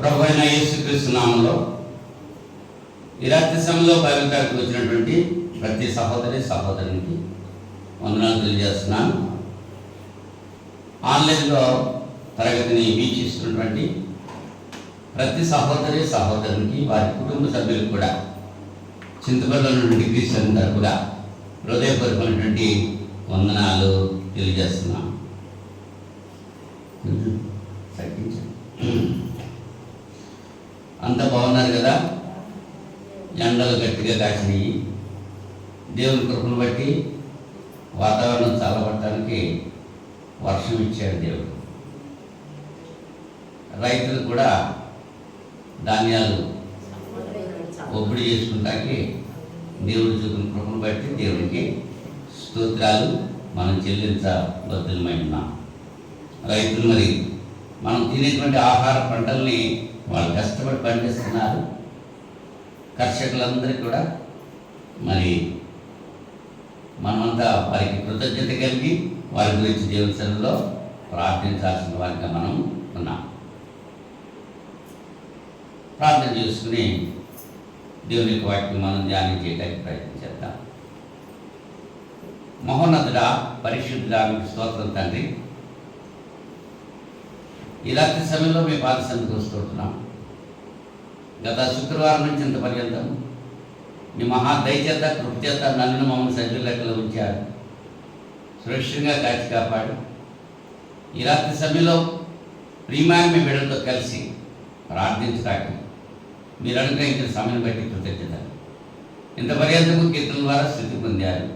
ప్రభువైన యేసుక్రీస్తు నామములో ఈ రాత్రి సమయంలో బైబిల్ తరగతికి వచ్చినటువంటి ప్రతి సహోదరునికి వందనాలు తెలియజేస్తున్నాను. ఆన్లైన్లో తరగతిని వీక్షిస్తున్నటువంటి ప్రతి సహోదరునికి వారి కుటుంబ సభ్యులకు కూడా చింతపల్లిలో నుండి క్రీస్తు తరపుగా హృదయపూర్వకమైనటువంటి వందనాలు తెలియజేస్తున్నాను. అంత బాగున్నారు కదా? ఎండలు గట్టిగా కాసినాయి. దేవుని కృపను బట్టి వాతావరణం చల్లబడటానికి వర్షం ఇచ్చాడు దేవుడు. రైతులు కూడా ధాన్యాలు ఒబ్బడి చేసుకుంటానికి దేవుడు చూపిన కృపను బట్టి దేవునికి స్తోత్రాలు మనం చెల్లించబద్ధులమై ఉన్నాం. రైతులు మరి మనం తినేటువంటి ఆహార పంటల్ని వాళ్ళు కష్టపడి పండిస్తున్నారు. కర్షకులందరికీ కూడా మరి మనమంతా వారికి కృతజ్ఞత కలిగి వారి గురించి దేవుని సన్నిధిలో ప్రార్థించాల్సిన వారిగా మనం ఉన్నాం. ప్రార్థన చేసుకుని దేవుని యొక్క వాక్యం మనం ధ్యానం చేయడానికి ప్రయత్నం చేద్దాం. మహోన్నతుడా, పరిశుద్ధుడా, మీకు స్తోత్రం తండ్రి. ఈ రాత్రి సమయంలో మీ పాద సన్నిధికి వస్తుంటున్నాం. గత శుక్రవారం నుంచి ఇంత పర్యంతం మీ మహా దయచేత కృపచేత నన్ను మమ్మల్ని సజీవ లెక్కలో ఉంచారు. సురక్షితంగా కాచి కాపాడు. ఈ రాత్రి సమయంలో ప్రియమైన మీ బిడ్డలతో కలిసి ప్రార్థించడానికి మీరు అనుగ్రహించిన సమయం బట్టి కృతజ్ఞత. ఇంత పర్యంతము కీర్తన ద్వారా స్థితి పొందారు.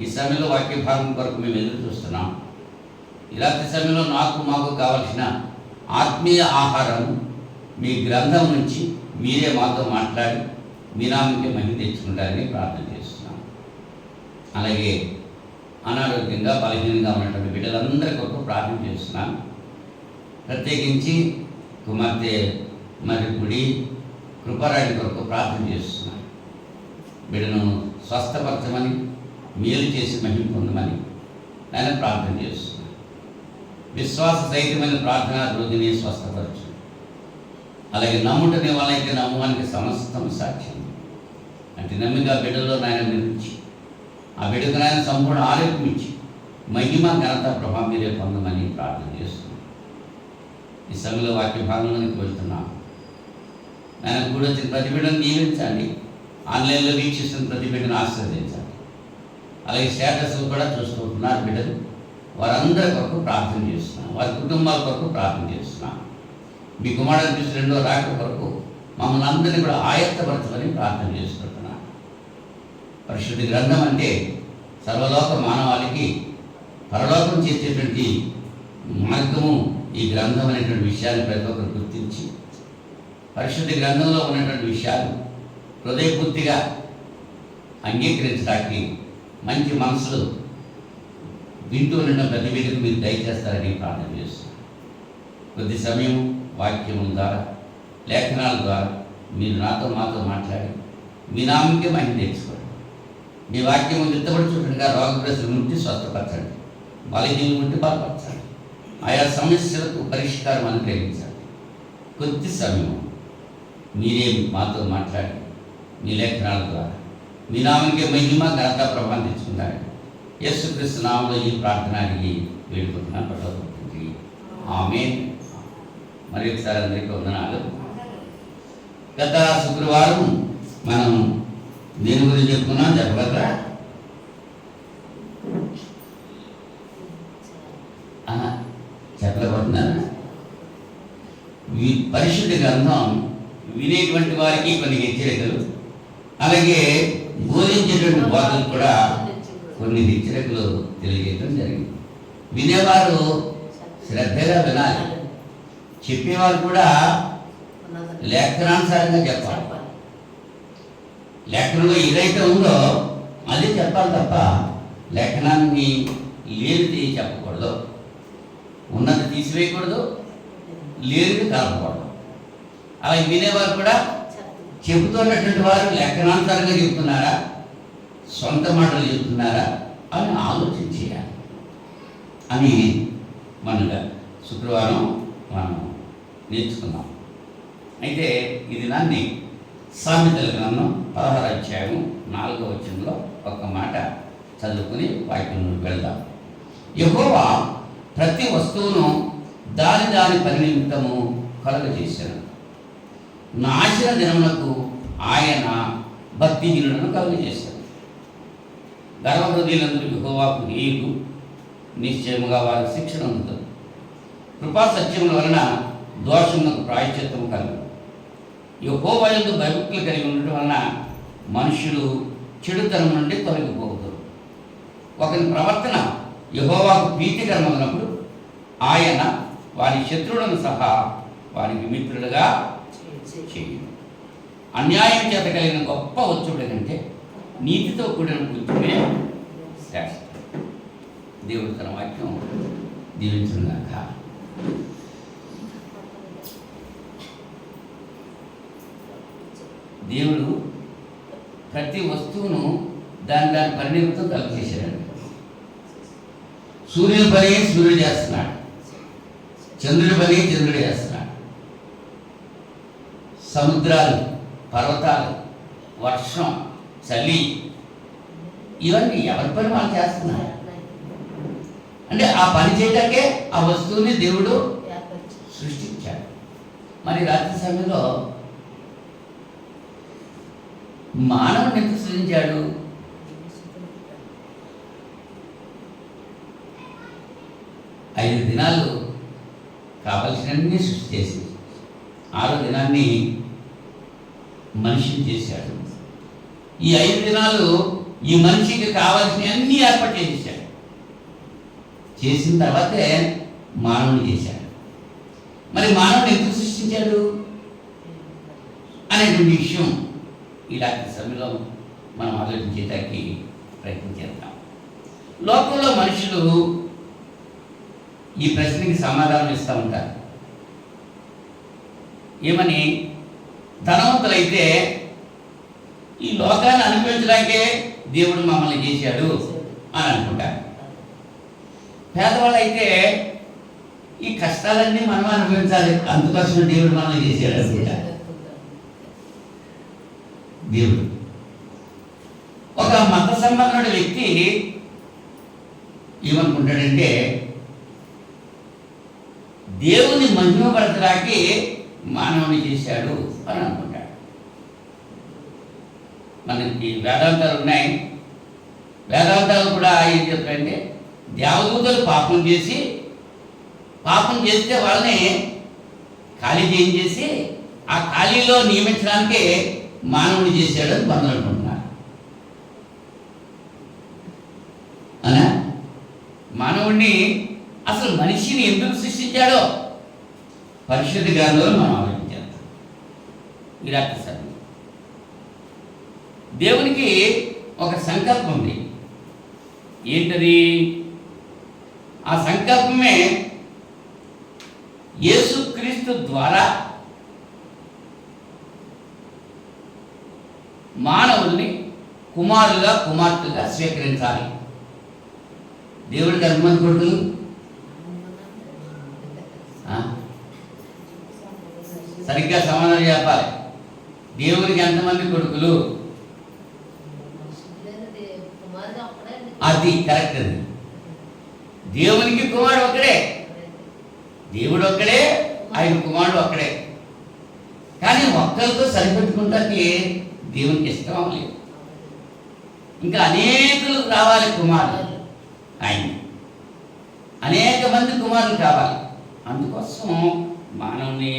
ఈ సమయంలో వాక్య భాగం కొరకు మేము ఎదురు చూస్తున్నాం. ఈ రాత్రి సమయంలో మాకు కావలసిన ఆత్మీయ ఆహారం మీ గ్రంథం నుంచి మీరే మాతో మాట్లాడి మీ నామకే మహిమ తెచ్చుకుంటారని ప్రార్థన చేస్తున్నాం. అలాగే అనారోగ్యంగా బలహీనంగా ఉన్నటువంటి బిడ్డలందరి కొరకు ప్రార్థన చేస్తున్నాను. ప్రత్యేకించి కుమార్తె మరిపుడి కృపారాణి కొరకు ప్రార్థన చేస్తున్నాను. బిడ్డను స్వస్థపరచమని మేలు చేసి మహిమ పొందమని నేను ప్రార్థన చేస్తున్నాను. విశ్వాస సహితమైన ప్రార్థన రోజుని స్వస్థపరచు. అలాగే నమ్ముటనే వాళ్ళైతే నమ్మడానికి సమస్తం సాక్ష్యం. అంటే నమ్మిగా బిడ్డలో నాయన నిర్మించి ఆ బిడ్డకు నాయన సంపూర్ణ ఆరోగ్యం ఇచ్చి మహిమ ఘనత ప్రభావం మీరే పొందమని ప్రార్థన చేస్తున్నాను. ఈ సమయంలో వాక్య భాగంలోనికి వెళ్తున్నాం. ఆయన కూడా వచ్చిన ప్రతి బిడ్డను నియమించండి. ఆన్లైన్లో వీక్షిస్తున్న ప్రతి బిడ్డను ఆశీర్వదించండి. అలాగే స్టేటస్లు కూడా చూసుకుంటున్నారు బిడ్డలు. వారందరి కొరకు ప్రార్థన చేస్తున్నాం. వారి కుటుంబాల కొరకు ప్రార్థన చేస్తున్నాం. మీ కుమారుడు చూసి రెండో రాక కొరకు మమ్మల్ని అందరినీ కూడా ఆయత్తపరచమని ప్రార్థన చేసుకుంటున్నాను. పరిశుద్ధ గ్రంథం అంటే సర్వలోక మానవాళికి పరలోకం చేసేటువంటి మార్గము ఈ గ్రంథం అనేటువంటి విషయాన్ని ప్రతి ఒక్కరు గుర్తించి పరిశుద్ధ గ్రంథంలో ఉన్నటువంటి విషయాలు హృదయపూర్తిగా అంగీకరించడానికి మంచి మనసులు వింటూ ఉన్న ప్రతి బిడ్డకు మీరు దయచేస్తారని ప్రార్థన చేస్తున్నాను. కొద్ది సమయం వాక్యముల ద్వారా లేఖనాల ద్వారా మీరు మాతో మాట్లాడి మీ నామకే మహిమ తెచ్చుకోండి. మీ వాక్యము విత్తబడుచుండగా రోగగ్రస్తులు ఉంటే స్వస్థపరచండి. బలహీనలు ఉంటే బలపరచండి. ఆయా సమస్యలకు పరిష్కారం అనుగ్రహించండి. కొద్ది సమయం మీరే మాతో మాట్లాడి మీ లేఖనాల ద్వారా మీ నామకే మహిమ ఘనత ప్రభావం తెచ్చుకుంటారు. యేసుక్రీస్తు నామములో ఈ ప్రార్థన అడిగి వేడుకుంటున్నాను. పట్టుకుంటుంది. ఆమేన్. మరి ఒకసారి అందరికీ వందనాలు. గత శుక్రవారం మనం దేని గురించి చెప్పుకున్నాం చెప్పగలరా? చెప్పలేకపోతున్నారా? పరిశుద్ధ గ్రంథం వినేటువంటి వారికి కొన్ని హెచ్చరికలు, అలాగే బోధించేటువంటి బోధనలు కూడా కొన్ని హెచ్చరికలు తెలియజేయడం జరిగింది. వినేవారు శ్రద్ధగా వినాలి. చెప్పేవారు కూడా లేఖనానుసారంగా చెప్పాలి. లేఖనంలో ఏదైతే ఉందో అదే చెప్పాలి తప్ప లేఖనాన్ని లేనిది చెప్పకూడదు. ఉన్నది తీసివేయకూడదు, లేనిది కలపకూడదు. అలాగే వినేవారు కూడా చెబుతున్నటువంటి వారు లేఖనానుసారంగా చెబుతున్నారా, సొంత మాటలు చెబుతున్నారా అని ఆలోచించేయాలి అని మనగా శుక్రవారం మనం నేర్చుకున్నాం. అయితే ఈ దినాన్ని సామెతల గ్రంథం 16వ అధ్యాయం 4వ వచనంలో ఒక మాట చదువుకుని వాక్యంలోకి వెళ్దాం. యెహోవా ప్రతి వస్తువును దాని దాని పరినిమిత్తము కలుగజేశాను. నాశన దినములకు ఆయన భక్తిహీనులను కలుగజేశాడు. గర్వహృదయులందరూ యెహోవాకు హేయులు, నిశ్చయముగా వారి శిక్షణ అందుతుంది. కృపా సత్యముల వలన దోషములకు ప్రాయశ్చిత్తము కలుగు. యెహోవా యందు భయభక్తులు కలిగి ఉండటం వలన మనుషులు చెడుతనం నుండి తొలగిపోతారు. ఒకరి ప్రవర్తన యెహోవాకు ప్రీతికరమైనప్పుడు ఆయన వారి శత్రువులను సహా వారికి మిత్రులుగా చేయడు. అన్యాయం చేత కలిగిన గొప్ప వచ్చుడు కంటే నీతితో కూడిన కూర్చునే శ్రేష్ఠ. దేవుడు తన వాక్యం దీవించుగాక. దేవుడు ప్రతి వస్తువును దాని దాని పరిణితితో కలుగజేశాడు. సూర్యుని పని సూర్యుడు చేస్తున్నాడు, చంద్రుడి పని చంద్రుడు చేస్తున్నాడు. సముద్రాలు, పర్వతాలు, వర్షం, చలి, ఇవన్నీ ఎవరి పని వాళ్ళు చేస్తున్నారు. అంటే ఆ పని చేయడానికే ఆ వస్తువుని దేవుడు సృష్టించాడు. మరి రాత్రి సమయంలో మానవుని ఎందుకు సృష్టించాడు? 5 దినాలు కావలసినన్ని సృష్టి చేసి 6వ దినాన్ని మనిషిని చేశాడు. ఈ 5 దినాలు ఈ మనిషికి కావాల్సిన అన్ని ఏర్పాటు చేశాడు. చేసిన తర్వాతే మానవుని చేశాడు. మరి మానవుని ఎందుకు సృష్టించాడు అనేటువంటి విషయం ఇలాంటి సమయంలో మనం ఆలోచించేదానికి ప్రయత్నం చేద్దాం. లోకంలో మనుషులు ఈ ప్రశ్నకి సమాధానం ఇస్తూ ఉంటారు. ఏమని? ధనవంతులైతే ఈ లోకాన్ని అనుభవించడానికే దేవుడు మమ్మల్ని చేశాడు అని అనుకుంటారు. పేదవాళ్ళు అయితే ఈ కష్టాలన్నీ మనం అనుభవించాలి, అందుకోసం దేవుడు మనల్ని చేశాడు అనుకుంటారు. దేవుడు ఒక మత సంబంధమైన వ్యక్తి ఏమనుకుంటాడంటే దేవుని మహిమపరచడానికి మానవుని చేశాడు అని అనుకుంటాడు. మనకి వేదాంతాలు ఉన్నాయి. వేదాంతాలు కూడా ఏం చెప్తాయంటే దేవదూతలు పాపం చేస్తే వాళ్ళని ఖాళీ చేసి ఆ ఖాళీలో నియమించడానికి మానవుని చేశాడు అని కొందరు అనుకుంటున్నారు. అనా మానవుడిని అసలు మనిషిని ఎందుకు సృష్టించాడో పరిశుద్ధ గ్రంథంలో మనం ఆలోచించాం. ఇలాంటి సమయం దేవునికి ఒక సంకల్పం ఉంది. ఏంటది? ఆ సంకల్పమే యేసుక్రీస్తు ద్వారా మానవుల్ని కుమారులుగా కుమార్తెలుగా స్వీకరించాలి. దేవుడికి ఎంతమంది కొడుకులు? సరిగ్గా సమాధానం చెప్పాలి. దేవుడికి ఎంతమంది కొడుకులు? అది కరెక్ట్. అది దేవునికి కుమారుడు ఒక్కడే, దేవుడు ఒక్కడే, ఆయన కుమారుడు ఒక్కడే. కానీ ఒక్కరితో సరిపెట్టుకుంటానికి దేవునికి ఇష్టం అవ్వలేదు. ఇంకా అనేకులు రావాలి కుమారులు. ఆయన అనేక మంది కుమారులు కావాలి. అందుకోసం మానవుని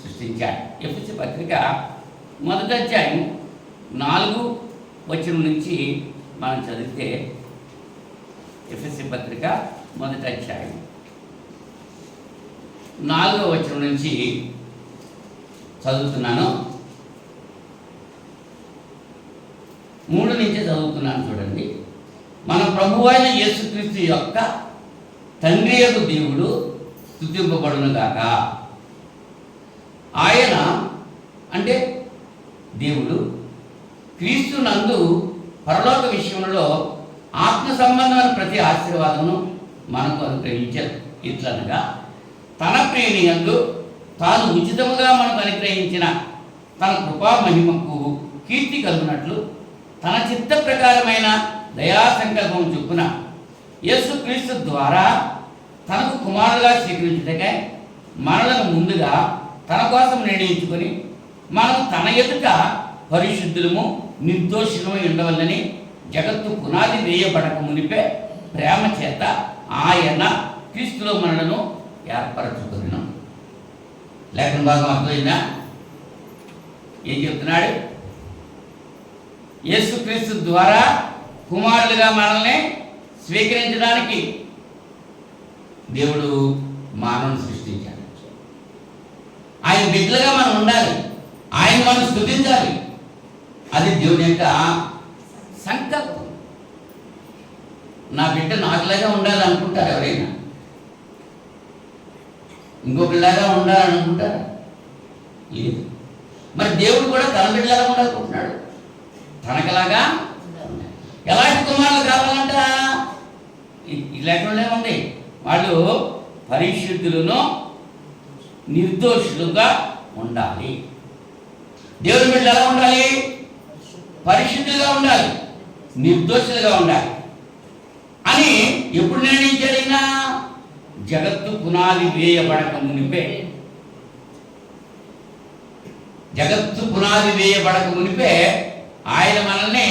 సృష్టించాడు. ఎఫెసీ పత్రిక 1వ అధ్యాయం 4వ వచనం నుంచి మనం చదివితే, ఎఫెసీ పత్రిక 1వ అధ్యాయం 4వ వచనం నుంచి చదువుతున్నాను. 3 నుంచి చదువుతున్నాను. చూడండి. మన ప్రభువైన యేసుక్రీస్తు యొక్క తండ్రి యొక్క దేవుడు స్తుతింపబడును గాక. ఆయన అంటే దేవుడు క్రీస్తు నందు పరలోక విషయంలో ఆత్మ సంబంధమైన ప్రతి ఆశీర్వాదమును మనకు అనుగ్రహించారు. ఇట్లనగా తన ప్రియుని యందు తాను ఉచితముగా మనకు అనుగ్రహించిన తన కృపా మహిమకు కీర్తి కలుగునట్లు తన చిత్త ప్రకారమైన దయా సంకల్పం చొప్పున యేసుక్రీస్తు ద్వారా తనకు కుమారులుగా స్వీకరించుటకై మనలను ముందుగా తన కోసం నిర్ణయించుకొని మనం తన ఎదుట పరిశుద్ధులము నిర్దోషులమై ఉండవల్లని జగత్తు పునాది వేయబడక మునిపే ప్రేమ చేత ఆయన క్రీస్తులో మనలను ఏర్పరచుకున్నాను. లేఖన భాగం అర్థమైందా? ఏం చెప్తున్నాడు? యేసుక్రీస్తు ద్వారా కుమారులుగా మనల్ని స్వీకరించడానికి దేవుడు మానవుని సృష్టించాడు. ఆయన బిడ్డలుగా మనం ఉండాలి, ఆయన మనం స్తుతించాలి. అది దేవుని యొక్క సంకల్పం. నా బిడ్డ నాకులాగా ఉండాలి అనుకుంటారు ఎవరైనా? ఇంకొకలాగా ఉండాలనుకుంటారా? లేదు. మరి దేవుడు కూడా తన బిడ్డలాగా ఉండాలనుకుంటున్నాడు, తనకలాగా. ఎలాంటి కుమారులు కావాలంట? ఈ లేకుండా ఉంది, వాళ్ళు పరిశుద్ధులను నిర్దోషులుగా ఉండాలి. దేవుని బిడ్డలు ఎలా ఉండాలి? పరిశుద్ధులుగా ఉండాలి, నిర్దోషులుగా ఉండాలి అని ఎప్పుడు నిర్ణయించాడు? ఆయన జగత్తు పునాది వేయబడక మునిపే. జగత్తు పునాది వేయబడక మునిపే ఆయన మనల్ని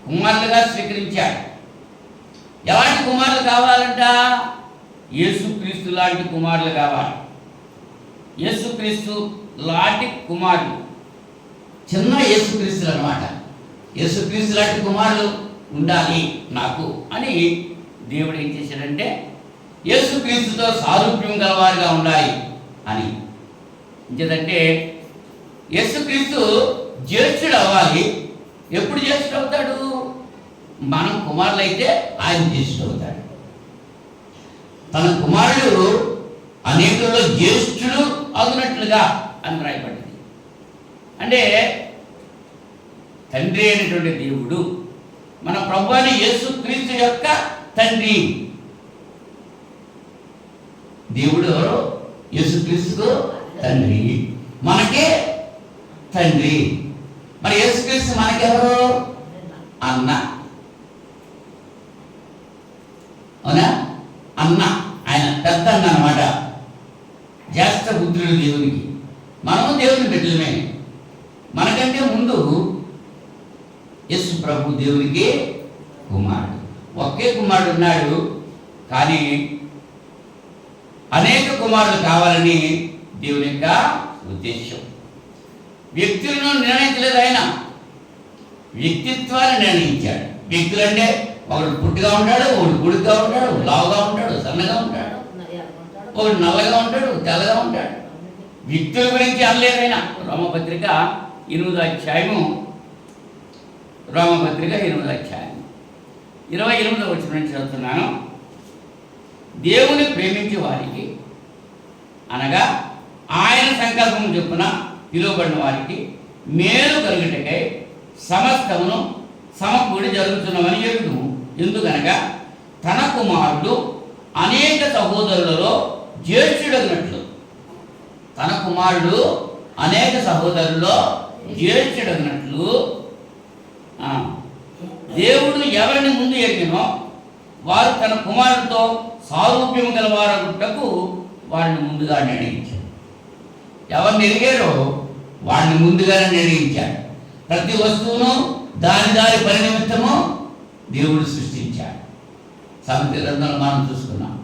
కుమారులుగా స్వీకరించాడు. ఎలాంటి కుమారులు కావాలంట? యేసుక్రీస్తు లాంటి కుమారులు కావాలి. యేసుక్రీస్తు లాంటి కుమారులు, చిన్న యేసుక్రీస్తులు అన్నమాట. యేసుక్రీస్తు లాంటి కుమారులు ఉండాలి నాకు అని దేవుడు ఏం చేశాడంటే యేసుక్రీస్తుతో సారూప్యం గలవారుగా ఉండాలి అని. ఎందుకంటే యేసుక్రీస్తు జ్యేష్ఠుడు అవ్వాలి. ఎప్పుడు జ్యేష్ఠుడు అవుతాడు? మనం కుమారులు అయితే ఆయన జ్యేష్ఠుడు అవుతాడు. తన కుమారుడు అనేకుల్లో జ్యేష్ఠుడు అగునట్లుగా అని రాయబడింది. అంటే తండ్రి అయినటువంటి దేవుడు మన ప్రభు అయిన యేసుక్రీస్తు యొక్క తండ్రి. దేవుడు యేసుక్రీస్తుకు తండ్రి, మనకే తండ్రి. మరి యేసుక్రీస్తు మనకెవరు? అన్న. అవునా? అన్న. ఆయన పెద్ద అన్న అన్నమాట, జ్యేష్ఠ పుత్రుడు దేవునికి. మనము దేవుని బిడ్డలమే. మనకంటే ముందు యేసు ప్రభు దేవునికి కుమారుడు. ఒకే కుమారుడు ఉన్నాడు, కానీ అనేక కుమారులు కావాలని దేవుని యొక్క ఉద్దేశం. వ్యక్తులను నిర్ణయించలేదు ఆయన, వ్యక్తిత్వాన్ని నిర్ణయించాడు. వ్యక్తులు అంటే ఒకడు పుట్టుగా ఉంటాడు, ఒకడు గుడిగా ఉంటాడు, లావుగా ఉంటాడు, సన్నగా ఉంటాడు, ఒకడు నల్లగా ఉంటాడు, తెల్లగా ఉంటాడు. వ్యక్తుల గురించి అనలేదైనా. రోమపత్రిక 8వ అధ్యాయము 28వ వచనం నుంచి చదువుతున్నాను. దేవుని ప్రేమించే వారికి, అనగా ఆయన సంకల్పం చొప్పున పిలువబడిన వారికి మేలు కలుగుటకై సమస్తమును సమకూడి జరుగుతున్నవని ఎరుగుదుము. ఎందుకనగా తన కుమారుడు అనేక సహోదరులలో జ్యేష్ఠుడగినట్లు, తన కుమారుడు అనేక సహోదరుల్లో జ్యేష్ఠుడగినట్లు దేవుడు ఎవరిని ముందు ఎరిగినో వారు తన కుమారుడితో సారూప్యం గలవారగుటకు వారిని ముందుగా నిర్ణయించాడు. ఎవరిని ఎరిగారో వాడిని ముందుగానే నిర్ణయించాడు. ప్రతి వస్తువును దాని పరినిమిత్తము దేవుడు సృష్టించాడు. సామెతల గ్రంథంలో మనం చూసుకున్నాం.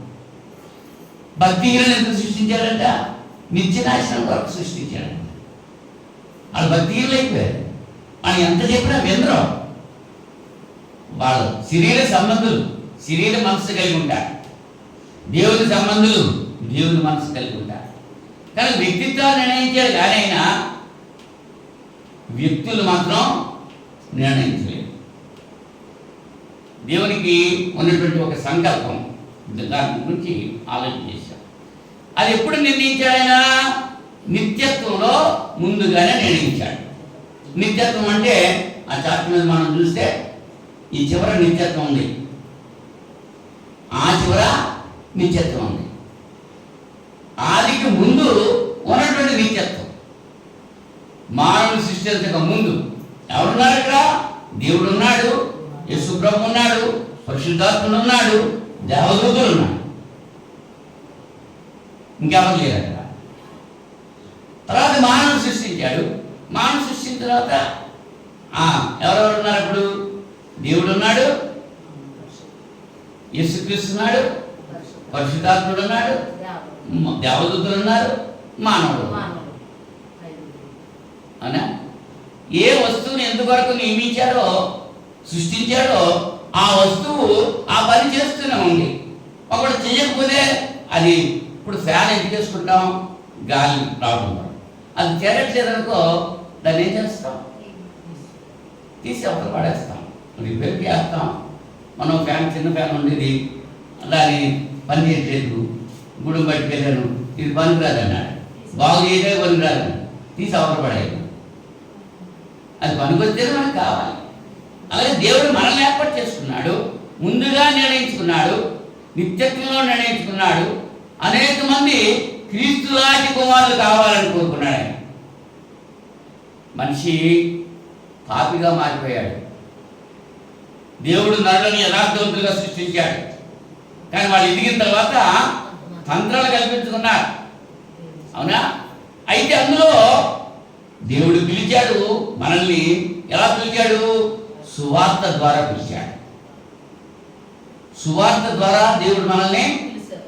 భక్తిహీనులను ఎందుకు సృష్టించాడంట? నిత్యనాశనం కొరకు సృష్టించాడంట. వాళ్ళు భక్తిహీనులు అయిపోయారు. అని ఎంత చెప్పినా వినరు. వాళ్ళు శరీర సంబంధులు, శరీర మనసు కలిగి ఉంటారు. దేవుని సంబంధులు, దేవుని మనసు కలిగి ఉంటారు. కానీ వ్యక్తిత్వాన్ని నిర్ణయించాడు, కానీ అయినా వ్యక్తులు మాత్రం నిర్ణయించలేదు. దేవునికి ఉన్నటువంటి ఒక సంకల్పం, దాని గురించి ఆలోచన చేశాం. అది ఎప్పుడు నిర్ణయించాడు? ఆయన నిత్యత్వంలో ముందుగానే నిర్ణయించాడు. నిత్యత్వం అంటే ఆ చార్ట్ మీద మనం చూస్తే ఈ చివర నిత్యత్వం ఉంది, ఆ చివర నిత్యత్వం ఉంది. ఆదికి ముందు నీచత్వం. మానవుని సృష్టించక ముందు ఎవరున్నారు ఇక్కడ? దేవుడు ఉన్నాడు, యేసు ప్రభు ఉన్నాడు, పరిశుద్ధాత్ముడు ఉన్నాడు, దేవదూతలు ఉన్నాడు, ఇంకెవరు లేరు అక్కడ. తర్వాత మానవుని సృష్టించాడు. మానవుని సృష్టించిన తర్వాత ఎవరెవరు ఉన్నారు అప్పుడు? దేవుడు ఉన్నాడు, యేసుక్రీస్తు ఉన్నాడు, పరిశుద్ధాత్ముడు ఉన్నాడు, దేవదూతలు ఉన్నారు, మానవుడు. అవునా? ఏ వస్తువుని ఎందువరకు నియమించాడో, సృష్టించాడో ఆ వస్తువు ఆ పని చేస్తూనే ఉంది. ఒకటి చేయకపోతే అది, ఇప్పుడు ఫ్యాన్ ఎందుకు చేసుకుంటాం? గాలి రావడం వల్ల. అది చేరట్లేదు అనుకో, దాన్ని ఏం చేస్తాం? తీసి అవతల పడేస్తాం, రిపేర్ చేస్తాం. మనం ఫ్యాన్, చిన్న ఫ్యాన్ ఉండేది, దాన్ని పని చేయట్లేదు, గుడి బయటకు వెళ్ళాను, ఇది పని రాదన్నాడు, బాగు చేయడే పని రాదన్నాడు, తీసి అవతల పడేది. అది పనికొస్తేనే మనకు కావాలి. అలాగే దేవుడు మనల్ని ఏర్పాటు చేసుకున్నాడు, ముందుగా నిర్ణయించుకున్నాడు, నిత్యత్వంలో నిర్ణయించుకున్నాడు. అనేక మంది క్రీస్తులాంటి కుమారులు కావాలని కోరుకున్నాడు ఆయన. మనిషి పాపిగా మారిపోయాడు. దేవుడు నరులను యథార్థవంతులుగా సృష్టించాడు, కానీ వాళ్ళు ఎదిగిన తర్వాత తంత్రాలు కల్పించుకున్నారు. అవునా? అయితే అందులో దేవుడు పిలిచాడు మనల్ని. ఎలా పిలిచాడు? సువార్త ద్వారా పిలిచాడు. సువార్త ద్వారా దేవుడు మనల్ని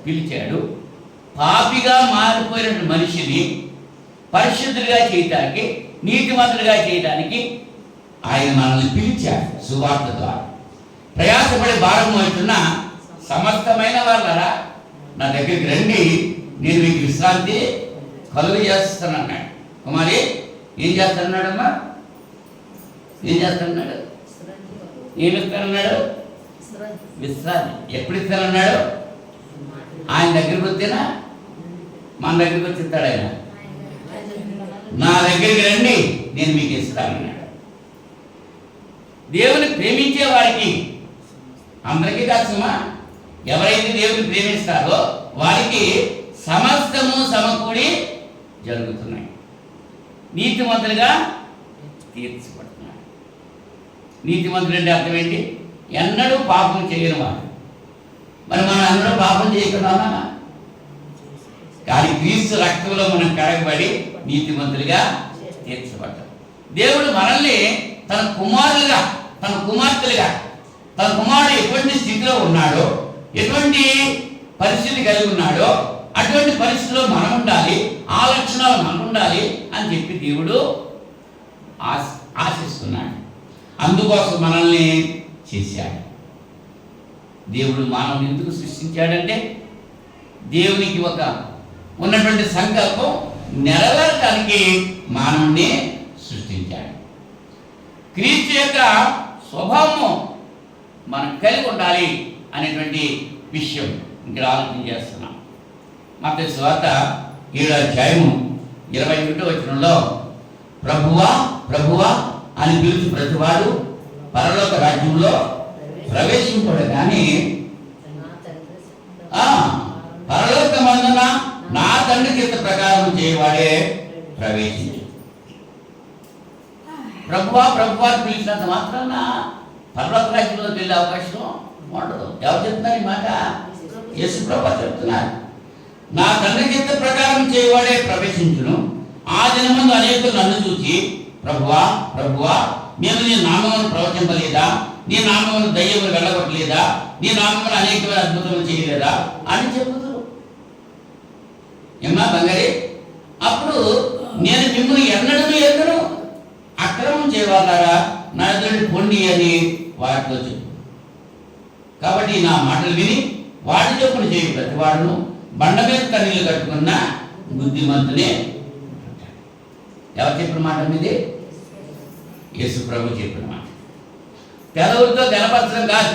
పిలిచాడు. పాపిగా మారిపోయిన మనిషిని పరిశుద్ధులుగా చేయటానికి, నీతిమంతులుగా చేయడానికి ఆయన మనల్ని పిలిచాడు సువార్త ద్వారా. ప్రయాసపడి భారం అవుతున్న సమస్తమైన వాళ్ళరా నా దగ్గరికి రండి, నేను మీకు విశ్రాంతి కలుగు చేస్తానన్నాడు. కుమారి ఏం చేస్తానన్నాడమ్మా? ఏం చేస్తానన్నాడు? ఏమి ఇస్తానన్నాడు? విశ్రాంతి. ఎప్పుడు ఇస్తానన్నాడు? ఆయన దగ్గరికి వస్తేనా? మన దగ్గరికి వచ్చి ఇస్తాడు ఆయన. నా దగ్గరికి రండి, నేను మీకు ఇస్తానన్నాడు. దేవుని ప్రేమించే వారికి అందరికీ కాసుమా, ఎవరైతే దేవుని ప్రేమిస్తారో వారికి సమస్తము సమకూడి జరుగుతున్నాయి, నీతిమంతులుగా తీర్చబడుతున్నాడు. నీతిమంతులు అంటే అర్థం ఏంటి? ఎన్నడూ పాపం చేయని వాడు. మరి మనం అందరూ పాపం చేయకుండా కానీ క్రీస్తు రక్తంలో మనం కడగబడి నీతిమంతులుగా తీర్చబడ్డాం. దేవుడు మనల్ని తన కుమారులుగా, తన కుమార్తెలుగా, తన కుమారుడు ఎటువంటి స్థితిలో ఉన్నాడో, ఎటువంటి పరిస్థితి కలిగి ఉన్నాడో అటువంటి పరిస్థితిలో మనం ఉండాలి, ఆ లక్షణాలు మనకు ఉండాలి అని చెప్పి దేవుడు ఆశిస్తున్నాడు. అందుకోసం మనల్ని చేశాడు. దేవుడు మానవుని ఎందుకు సృష్టించాడంటే దేవునికి ఒక ఉన్నటువంటి సంకల్పం నెరవేరటానికి మానవుడిని సృష్టించాడు. క్రీస్తు యొక్క స్వభావము మనం కలిగి ఉండాలి అనేటువంటి విషయం ఇక్కడ ఆలోచన చేస్తున్నాం. మత్తయి సువార్త 7వ అధ్యాయము 21వ వచనంలో ప్రభువా ప్రభువా అని పిలిచి ప్రతివాడు పరలోక రాజ్యంలో ప్రవేశింపడు, కానీ పరలోకమందున నా తండ్రి చిత్త ప్రకారం చేయవాడే ప్రవేశించు. ప్రభువా ప్రభువా పిలిచినంత మాత్రాన పరలోక రాజ్యంలోకి వెళ్ళే అవకాశం ఉండదు. ఎవరు చెప్తున్నారు ఈ మాట? యేసు ప్రభువా చెప్తున్నారు. నా తండ్రి చిత్త ప్రకారం చేయవాడే ప్రవేశించును. ఆ దినమందు అనేకులు నన్ను చూసి ప్రభువా ప్రభువా మేము నీ నామమును ప్రవచింపలేదా, నీ నామమును దయ్యములు వెళ్ళగొట్టలేదా, నీ నామమును అనేకమైన అద్భుతములు చేయలేదా అని చెబుతారు. ఏమ్మా బంగారి? అప్పుడు నేను మిమ్మల్ని ఎన్నడూ ఎన్నడూ అక్రమం చేయవాలారా నా ఎదుటి పొండి అని వాటిలో చెప్పు. కాబట్టి నా మాటలు విని వాటి చొప్పున చేయి ప్రతివాడును బండ మీద కన్నీళ్ళు కట్టుకున్న బుద్ధిమంతునే. ఎవరు చెప్పిన మాట మీది? యేసు ప్రభు చెప్పిన మాట. పెదవులతో గణపరచడం కాదు,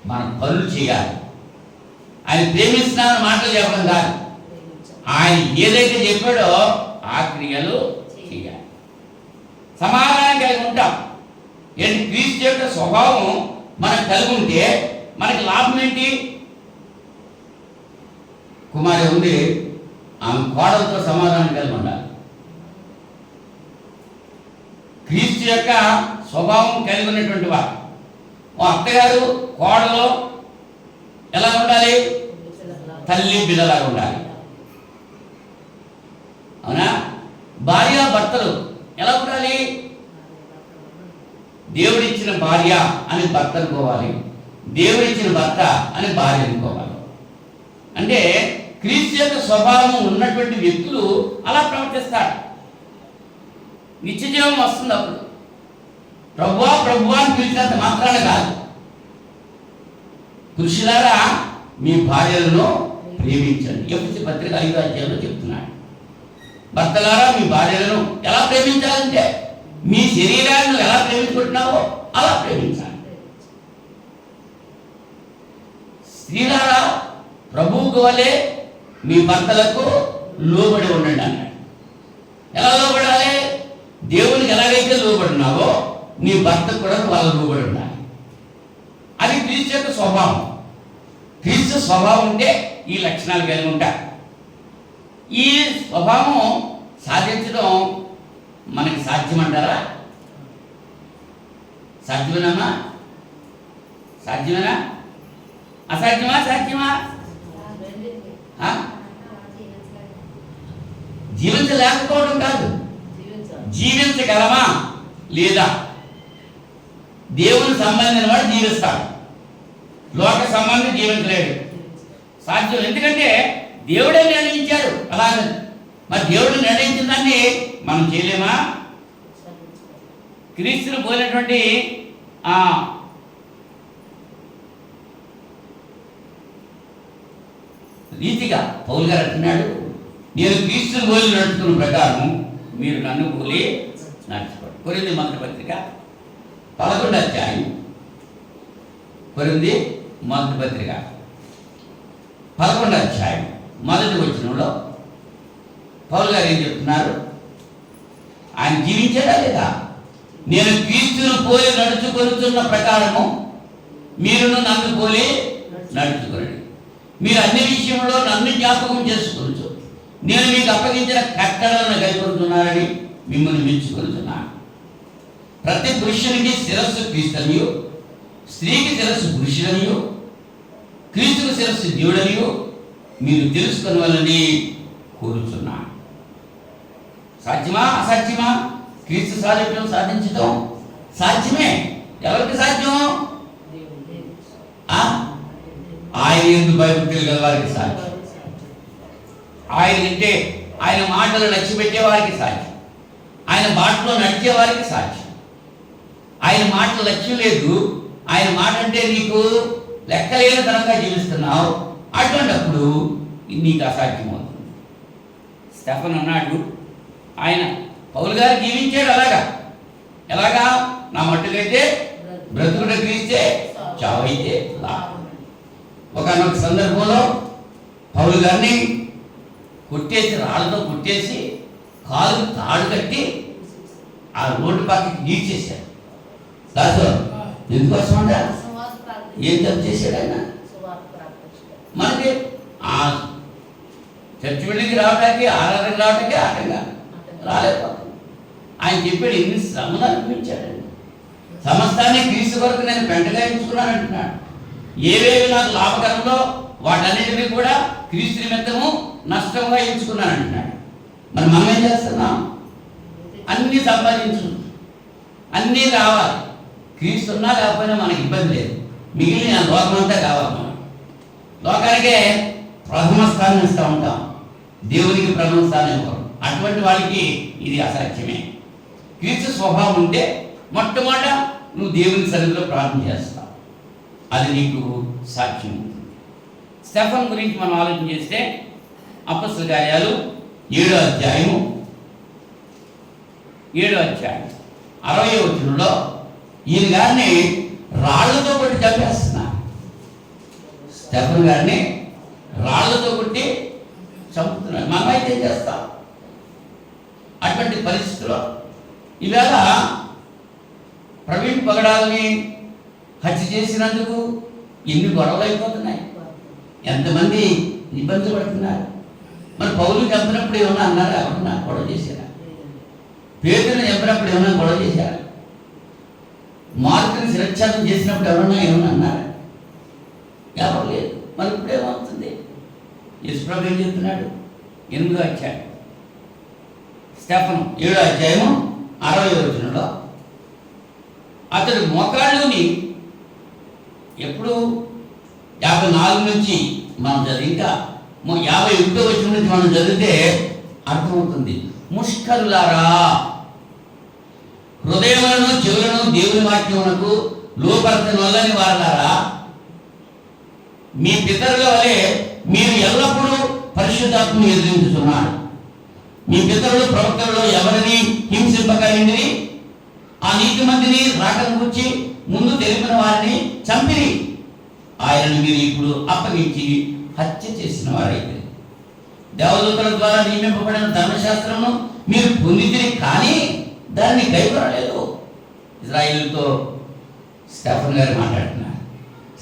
మన పనులు చేయాలి. ఆయన ప్రేమిస్తున్నామని మాటలు చెప్పడం కాదు, ఆయన ఏదైతే చెప్పాడో ఆ క్రియలు చేయాలి. సమాధానం కలిగి ఉంటాం. ఏంటి? క్రీస్తు యొక్క స్వభావం మనకు కలిగి ఉంటే మనకి లాభం ఏంటి? కుమారి ఉంది, ఆమె కోడలతో సమాధానం కలిగి ఉండాలి. క్రీస్తు యొక్క స్వభావం కలిగి ఉన్నటువంటి వారు ఓ అత్తగారు కోడలో ఎలా ఉండాలి? తల్లి బిడ్డలాగా ఉండాలి. అవునా? భార్య భర్తలు ఎలా ఉండాలి? దేవుడిచ్చిన భార్య అని భర్త అనుకోవాలి, దేవుడిచ్చిన భర్త అని భార్య అనుకోవాలి. అంటే క్రీస్తు యొక్క స్వభావం ఉన్నటువంటి వ్యక్తులు అలా ప్రవర్తిస్తారు. నిత్య జీవం వస్తుంది. అప్పుడు ప్రభువా ప్రభువా అని పిలిచినంత మాత్రాన కాదు. పురుషులారా మీ భార్యలను ప్రేమించండి. ఎఫెసీ పత్రిక 5వ అధ్యాయంలో చెప్తున్నాడు. భర్తలారా మీ భార్యలను ఎలా ప్రేమించాలంటే మీ శరీరాన్ని ఎలా ప్రేమించుకుంటున్నావో అలా ప్రేమించాలి. స్త్రీలారా ప్రభువుకు వలె మీ భర్తలకు లోబడి ఉండండి అన్నాడు. ఎలా లోబడాలి? దేవునికి ఎలాగైతే లోబడినావో నీ భర్తకు కూడా వాళ్ళ లోబడి ఉండాలి. అది క్రీస్తు యొక్క స్వభావం. క్రీస్తు స్వభావం ఉంటే ఈ లక్షణాలు కలిగి ఉంటాయి. ఈ స్వభావం సాధించడం మనకి సాధ్యమంటారా? సాధ్యమేనమ్మా? సాధ్యమేనా? అసాధ్యమా? సాధ్యమా? జీవించలేకపోవడం కాదు, జీవించగలమా లేదా? దేవుని సంబంధించిన వాడు జీవిస్తాడు, లోక సంబంధం జీవించలేడు. సాధ్యం. ఎందుకంటే దేవుడే నిర్ణయించాడు అలాగే. మరి దేవుడు నిర్ణయించిన దాన్ని మనం చేయలేమా? క్రీస్తును పోలినటువంటి రీతిగా పౌలు గారు అంటున్నాడు, నేను క్రీస్తును పోలి నడుచుకున్న ప్రకారం మీరు నన్ను పోలి నడుచుకోండి. కొరింథీ మొదటి పత్రిక 11వ అధ్యాయం. కొరింథీ మొదటి పత్రిక 11వ అధ్యాయం మొదటి వచనంలో పౌలు గారు ఏం చెప్తున్నారు? ఆయన జీవించాడా లేదా? నేను క్రీస్తును పోలి నడుచుకొనుచున్న ప్రకారము మీరును నన్ను పోలి నడుచుకోండి. మీరు అన్ని విషయంలో నన్ను జ్ఞాపకం చేసుకోవచ్చు. నేను మీకు అప్పగించిన కట్టడలను కైకొంటున్నారని మిమ్మల్ని మెచ్చుకొనుచున్నాను. ప్రతి పురుషునికి శిరస్సు క్రీస్తునియు, స్త్రీకి శిరస్సు పురుషుడనియు, క్రీస్తుకు శిరస్సు దేవుడనియు మీరు తెలుసుకొనవలని కోరుచున్నాను. సాధ్యమా? అసాధ్యమా? క్రీస్తు సాధించడం సాధించడం సాధ్యమే. ఎవరికి సాధ్యం? ఆయన యందు భయభక్తులు గల వారికి సాధ్యం. ఆయన అంటే ఆయన మాటలు నచ్చిపెట్టే వారికి సాధ్యం. ఆయన బాటలో నడిచే వారికి సాధ్యం. ఆయన మాటలు లక్ష్యం లేదు, ఆయన మాట అంటే నీకు లెక్కలేని తరంగా జీవిస్తున్నావు. అటువంటిప్పుడు నీకు అసాధ్యమవుతుంది. స్టెఫన్ అన్నాడు, ఆయన పౌలు గారు జీవించాడు అలాగా. ఎలాగా? నా మట్టుకైతే బ్రతుకుట క్రీస్తే, చావైతే లాభం. ఒకనొక సందర్భంలో పౌలు గారిని కొట్టేసి, రాళ్ళతో కొట్టేసి కాలు తాడు కట్టి ఆ రోడ్డు పక్కకి నీడ్చేశాడు. కాదు ఎందుకోసం అంట? ఏం తప్పు చేశాడు ఆయన? మనకి ఆ చర్చి బిల్డింగ్కి రావడానికి, ఆరాధనకి రావడానికి ఆటంగా రాలేకపోతుంది. ఆయన చెప్పాడు, ఎన్ని శ్రమలు అనిపించాడండి. సమస్తాన్ని క్రీస్తు వరకు నేను పెంటగా ఎంచుకున్నాను అంటున్నాడు. ఏవేవి నాకు లాభకరంలో వాటన్నిటినీ కూడా క్రీస్తు నిమిత్తము నష్టంగా ఎంచుకున్నాను అంటున్నాడు. మరి మనం ఏం చేస్తున్నాం? అన్నీ సంపాదించు, అన్నీ రావాలి. క్రీస్తు ఉన్నా లేకపోయినా మనకి ఇబ్బంది లేదు. మిగిలిన లోకమంతా కావాలి. మనం లోకానికే ప్రథమ స్థానం ఇస్తూ ఉంటాం, దేవునికి ప్రథమ స్థానం ఇవ్వడం. అటువంటి వాళ్ళకి ఇది అసాధ్యమే. క్రీస్తు స్వభావం ఉంటే మొట్టమొదట నువ్వు దేవుని సన్నిధిలో ప్రార్థన చేస్తావు, అది నీకు సాధ్యం. స్టెఫన్ గురించి మనం ఆలోచన చేస్తే అపొస్తలుల కార్యాలు 7వ అధ్యాయం 60వ వచనంలో ఈయన గారిని రాళ్లతో కొట్టి చంపేస్తున్నారు. స్టెఫన్ గారిని రాళ్లతో కొట్టి చంపుతున్నారు. మనమైతే ఏం చేస్తాం అటువంటి పరిస్థితుల్లో? ఈవేళ ప్రవీణ్ పగడాలని హత్య చేసినందుకు ఎన్ని గొడవలు అయిపోతున్నాయి, ఎంతమంది ఇబ్బంది పడుతున్నారు. మరి పౌలు చంపినప్పుడు ఏమన్నా అన్నారా? ఎవరన్నా గొడవ చేశారా? పేతురుని చంపినప్పుడు ఏమన్నా గొడవ చేశారా? మార్కుని శిరచ్ఛేదం చేసినప్పుడు ఏమన్నా అన్నారా? ఎవరు లేదు. మరి ఇప్పుడు ఏమవుతుంది? యేసుప్రభు ఏం చెప్తున్నాడు? 8వ అధ్యాయం స్టెఫను 7వ అధ్యాయము 60వ వచనంలో అతడు మోకాళ్ళుని ఎప్పుడు 54 నుంచి మనం చదివి ఇంకా 51వ వచనం నుంచి మనం చదివితే అర్థమవుతుంది. ముష్కరులారా, హృదయములను చెవులను దేవుని వాక్యమునకు లోపరచనొల్లని వారలారా, మీ పితరుల వలె మీరు ఎల్లప్పుడూ పరిశుద్ధాత్మను ఎదిరించుతున్నాడు. మీ పితరులు ప్రవక్తలలో ఎవరిని హింసింపగలిగింది? ఆ నీతిమంతిని రాకను గురించి ముందు తెలిపిన వారిని చంపిరి. ఆయనను మీరు ఇప్పుడు అప్పగించి హత్య చేసిన వారైతే దేవదూతల ద్వారా నియమింపబడిన ధర్మశాస్త్రమును మీరు పొందితిరి, కానీ దాన్ని కైకొనలేదు. ఇజ్రాయేలుతో స్టెఫన్ గారు మాట్లాడుతున్నారు.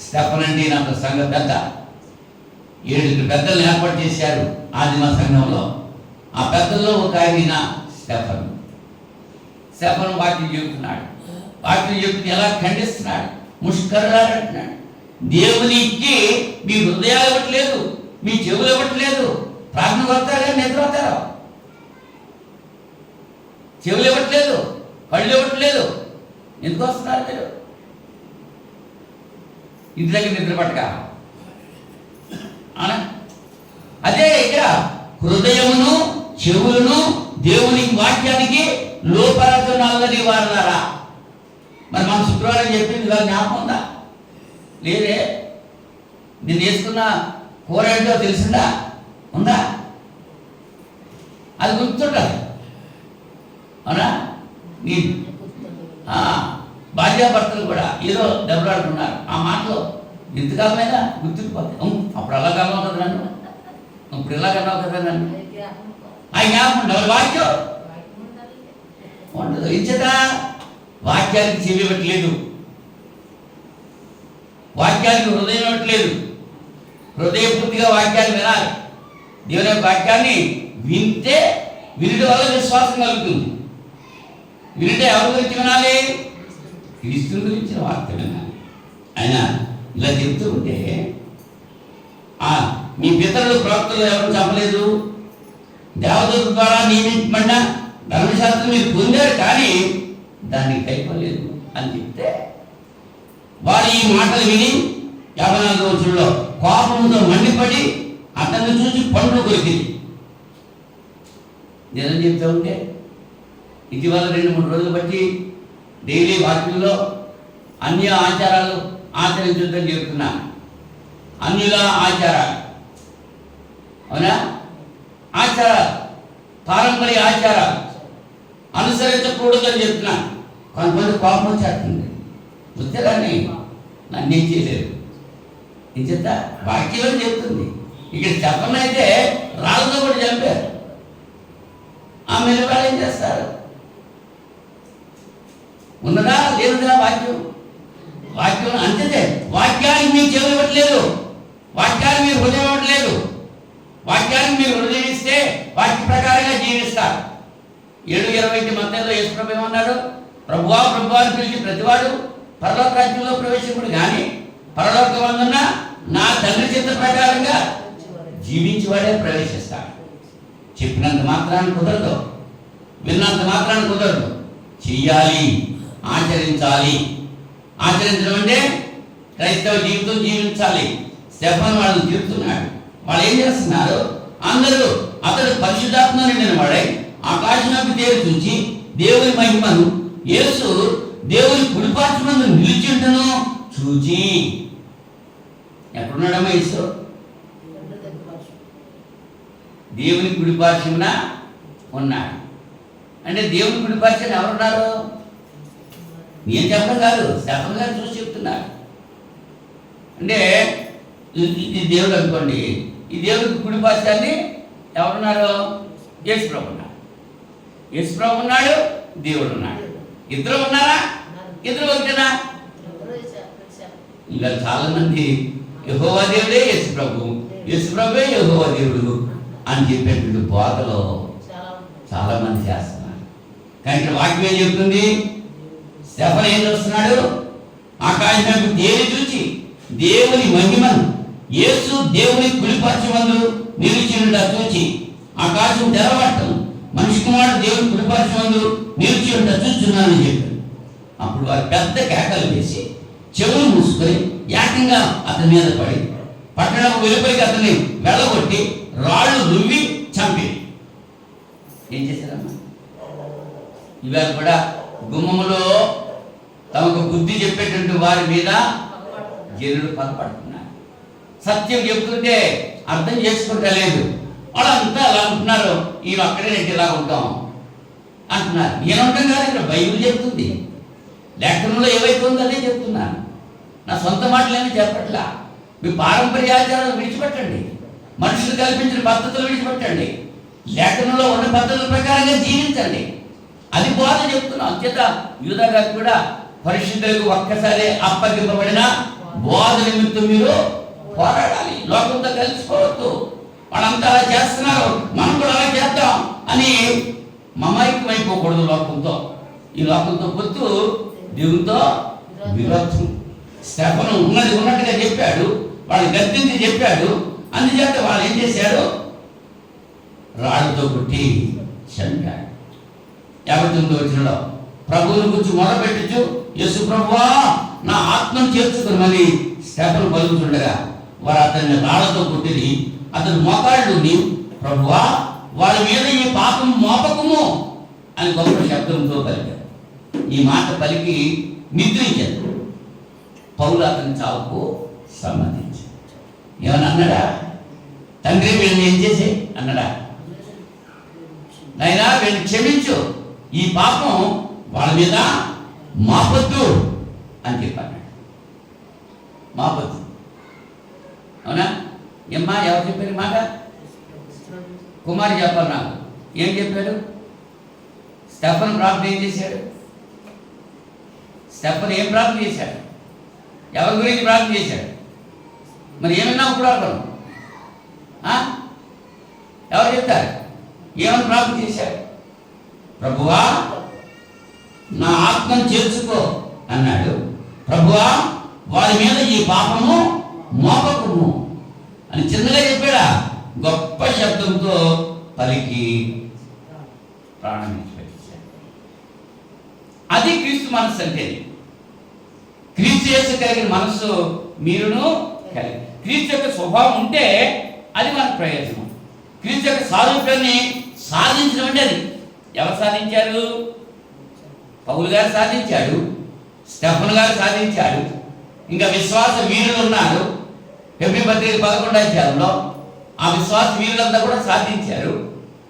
స్టెఫన్ అంటే నాకు సంఘ పెద్ద. 7 పెద్దలను ఏర్పాటు చేశారు ఆదిమ సంఘంలో. ఆ పెద్దల్లో ఒక ఆయన స్టెఫన్. స్టెఫన్ వాక్యం చెబుతున్నాడు. వాక్యం చెబుతూ ఎలా ఖండిస్తున్నాడు? ముష్కరులారా అంటున్నాడు. దేవునికి మీ హృదయాలు ఇవ్వట్లేదు, మీ చెవులు ఇవ్వట్లేదు. ప్రార్థన వస్తారా? నిద్ర వస్తారా? చెవులు ఇవ్వట్లేదు, కళ్ళు ఇవ్వట్లేదు. ఎందుకు వస్తున్నారు మీరు? ఇంటి దగ్గర నిద్ర పట్టక అదే ఇక్కడ హృదయమును చెవులను దేవుని వాక్యానికి లోపరచనొల్లని వారలారా. మరి మనం శుక్రవారం చెప్పింది ఇవాళ జ్ఞాపకం ఉందా? లేదే. నేను వేసుకున్న కూర ఏంటో తెలిసిందా? ఉందా? అది గుర్తుంటుంది. అవునా? నీ భార్యాభర్తలు కూడా ఏదో దెబ్బలాడుకున్నారు. ఆ మాటలో ఎంతకాలమైనా గుర్తుకుపోతాయి. అప్పుడు అలా కన్నావు కదా నన్ను, ఇప్పుడు ఇలా కన్నావు కదా నన్ను. ఆ జ్ఞాపకం ఉండదు. వాక్యం ఉండదు. ఇచ్చేత వాక్యానికి చెవి ఇవ్వట్లేదు, వాక్యానికి హృదయం ఇవ్వట్లేదు. హృదయపూర్తిగా వాక్యాన్ని వినాలి. దేవుని యొక్క వాక్యాన్ని వింటే వినడం వల్ల విశ్వాసం కలుగుతుంది. వింటే ఎవరి గురించి వినాలి? క్రీస్తుని గురించిన వార్త వినాలి. ఆయన ఇలా చెప్తూ ఉంటే మీ పితరులు ప్రవక్తలు ఎవరు చంపలేదు, దేవదూత ద్వారా నియమించబడిన ధర్మశాస్త్రం మీరు పొందారు, కానీ దాన్ని కైకొనలేదు అని చెప్తే వారు ఈ మాటలు విని 54వ వచనంలో కోపంతో మండిపడి అతన్ని చూసి పండ్లు కొరికింది. నేను చెప్తా ఉంటే ఇటీవల 2-3 రోజులు బట్టి డైలీ వాక్యంలో అన్య ఆచారాలు ఆచరించొద్దని చెప్తున్నాను. అన్యుల ఆచారాలు, అవునా, ఆచారాలు, పారంపర్య ఆచారాలు అనుసరించకూడదని చెప్తున్నాను. కొంతమంది కోపం వచ్చేస్తుంది. వస్తే కానీ నన్ను ఏం చేయలేదు. ఏం చెప్తా? వాక్యం చెప్తుంది. ఇక్కడ చెప్పనైతే రాళ్ళతో కూడా చంపారు. ఆమె వాళ్ళు ఏం చేస్తారు? ఉన్నదా లేదుదా వాక్యం? వాక్యం అంతే. వాక్యానికి మీరు చెవులు ఇవ్వట్లేదు, వాక్యాన్ని మీరు హృదయం ఇవ్వట్లేదు. వాక్యాన్ని మీరు హృదయం ఇస్తే వాక్య ప్రకారంగా జీవిస్తారు. 7:20 మత్తయిలో యేసుప్రభు ఏమన్నాడు? ప్రభువా ప్రభువా అని పిలిచి ప్రతివాడు పరలోక రాజ్యంలో ప్రవేశించుడు, కానీ పరలోకమందున్న నా తండ్రి చిత్త ప్రకారంగా జీవించేవాడే ప్రవేశిస్తాడు. చెప్పినంత మాత్రాన్ని కుదరదు, విన్నంత మాత్రాన్ని కుదరదు. చెయ్యాలి, ఆచరించాలి. ఆచరించడం అంటే క్రైస్తవ జీవితం జీవించాలి. స్టెఫన్ వాళ్ళని తీరుతున్నాడు. వాళ్ళు ఏం చేస్తున్నారు? అందరూ అతడు పరిశుద్ధాత్మ నిండిన వాడై ఆకాశంలోకి తేరు చూచి దేవుని మహిమను, యేసు దేవుని కుడిపార్శ్వమందు నిలిచింటను చూచి. ఎక్కడున్నాడమ్మా యేసు? దేవుని కుడిపార్శ్వమున ఉన్నాడు. అంటే దేవుని కుడిపార్శ్వమున ఎవరున్నారు? నేను చెప్పడం కాదు, స్టెఫన్ గారు చూసి చెప్తున్నారు. అంటే ఇది దేవుడు అనుకోండి, ఈ దేవుడికి కుడిపార్శ్వాన్ని ఎవరున్నారు? యేసుప్రభు ఉన్నాడు. యేసుప్రభు ఉన్నాడు, దేవుడు ఉన్నాడు. ఇద్దరు ఉన్నారా? ఇద్దరు ఒకటేనా? ఇలా చాలా మంది యెహోవా దేవుడే యేసుప్రభు, యేసుప్రభువే యెహోవా దేవుడు అని చెప్పేటువంటి బోధలో చాలామంది చేస్తున్నారు. కానీ ఇక్కడ వాక్యం ఏం చెప్తుంది? స్టెఫన్ ఏం చూస్తున్నాడు? ఆకాశం దేని చూచి దేవుని మహిమను యేసు దేవుని కుడిపార్శ్వమందు నిలిచియుండుట చూచి ఆకాశం తెరవటం మనిషి కుమారుడు దేవుని కుడిపార్శ్వమందు నిలిచియుండుట చూస్తున్నానని చెప్పాడు. అప్పుడు వారు పెద్ద కేకలు వేసి చెవులు మూసుకొని ఏకంగా అతని మీద పడి పట్టణం వెలుపలికి అతన్ని వెళ్ళగొట్టి రాళ్ళు రువ్వి చంపి ఏం చేశారమ్మా? ఇవాళ కూడా గుమ్మములో తమకు బుద్ధి చెప్పేటువంటి వారి మీద జనులు పగపడుతున్నారు. సత్యం చెప్తుంటే అర్థం చేసుకుంటా లేదు. వాళ్ళంతా అలా అంటున్నారు, ఈయన అక్కడే నెట్టి ఇలా ఉంటాం అంటున్నారు. నేను ఉంటాం కాదు, ఇక్కడ బైబిల్ చెప్తుంది. లేఖనంలో ఏవైతే ఉందో అదే చెప్తున్నాను. నా సొంత మాటలేమీ చెప్పట్లా. మీ పారంపర్య ఆచారాలు విడిచిపెట్టండి, మనుషులు కల్పించిన పద్ధతులు విడిచిపెట్టండి, లేఖనంలో ఉన్న పద్ధతుల ప్రకారంగా జీవించండి. అది బోధ చెప్తున్నాం. అంచేత యూదా గారు కూడా పరిశుద్ధులకు ఒక్కసారి అప్పగింపబడిన బోధ నిమిత్తం మీరు పోరాడాలి. లోకంతో కలిసిపోవద్దు. వాళ్ళంతా అలా చేస్తున్నారు, మనం కూడా అలా చేద్దాం అని మమైక్యం అయిపోకూడదు లోకంతో. ఈ లోకంతో పొత్తు దేవునితో విరోధం. స్టెఫను ఉన్నది ఉన్నట్టుగా చెప్పాడు, వాళ్ళు గద్దించి చెప్పాడు. అందుచేత వాళ్ళు ఏం చేశారు? రాళ్ళతో కొట్టి చంపాడు. 59వ వచనంలో ప్రభువుని గురించి మొదలుపెట్టచ్చు, యేసు ప్రభువా నా ఆత్మను చేర్చుకుని స్టెఫను పలుకుతుండగా వారు అతన్ని రాళ్లతో కొట్టిరి. అతను మోకాళ్ళుని ప్రభువా వాళ్ళ మీద ఈ పాపం మోపకము అని గొప్ప శబ్దంతో పలికాడు. ఈ మాట పలికి నిద్రించాడు. పౌలు అతని చావుకు సమ్మతించాడు. ఏమని అన్నాడా? తండ్రి వీళ్ళని ఏం చేసే అన్నాడా? నైనా వీళ్ళని క్షమించు, ఈ పాపం వాళ్ళ మీద మాపొద్దు అని చెప్పాడు. మాపొద్దు. అవునా? ఏమ్మా ఎవరు చెప్పారు మాట? కుమారి చెప్పాలి నాకు. ఏం చెప్పాడు? స్టెఫన్ ప్రార్థన ఏం చేశాడు? స్టెఫన్ ఏం ప్రార్థన చేశాడు? ఎవరి గురించి ప్రార్థన చేశాడు? మరి ఏమన్నా ఇప్పుడు అర్థం ఎవరు చెప్తారు? ఏమని ప్రార్థన చేశాడు? ప్రభువా నా ఆత్మను చేర్చుకో అన్నాడు. ప్రభువా వారి మీద ఈ పాపము మోపకము అని చిన్నగా చెప్పాడా? గొప్ప శబ్దంతో పలికి ప్రాణం విడిచిపెట్టాడు. అది క్రీస్తు మనస్సు అంటే. క్రీస్తు యేసు కలిగిన మనస్సు మీరును కలిగి, క్రీస్తు యొక్క స్వభావం ఉంటే అది మనకు ప్రయోజనం. క్రీస్తు యొక్క సారూప్యాన్ని సాధించడం అంటే అది ఎవరు సాధించారు? పౌలు గారు సాధించాడు, స్టెఫన్ గారు సాధించాడు, ఇంకా విశ్వాస వీరులు ఉన్నారు. ఫిలిప్పీ పత్రిక 11వ అధ్యాయంలో ఆ విశ్వాస వీరులంతా కూడా సాధించారు.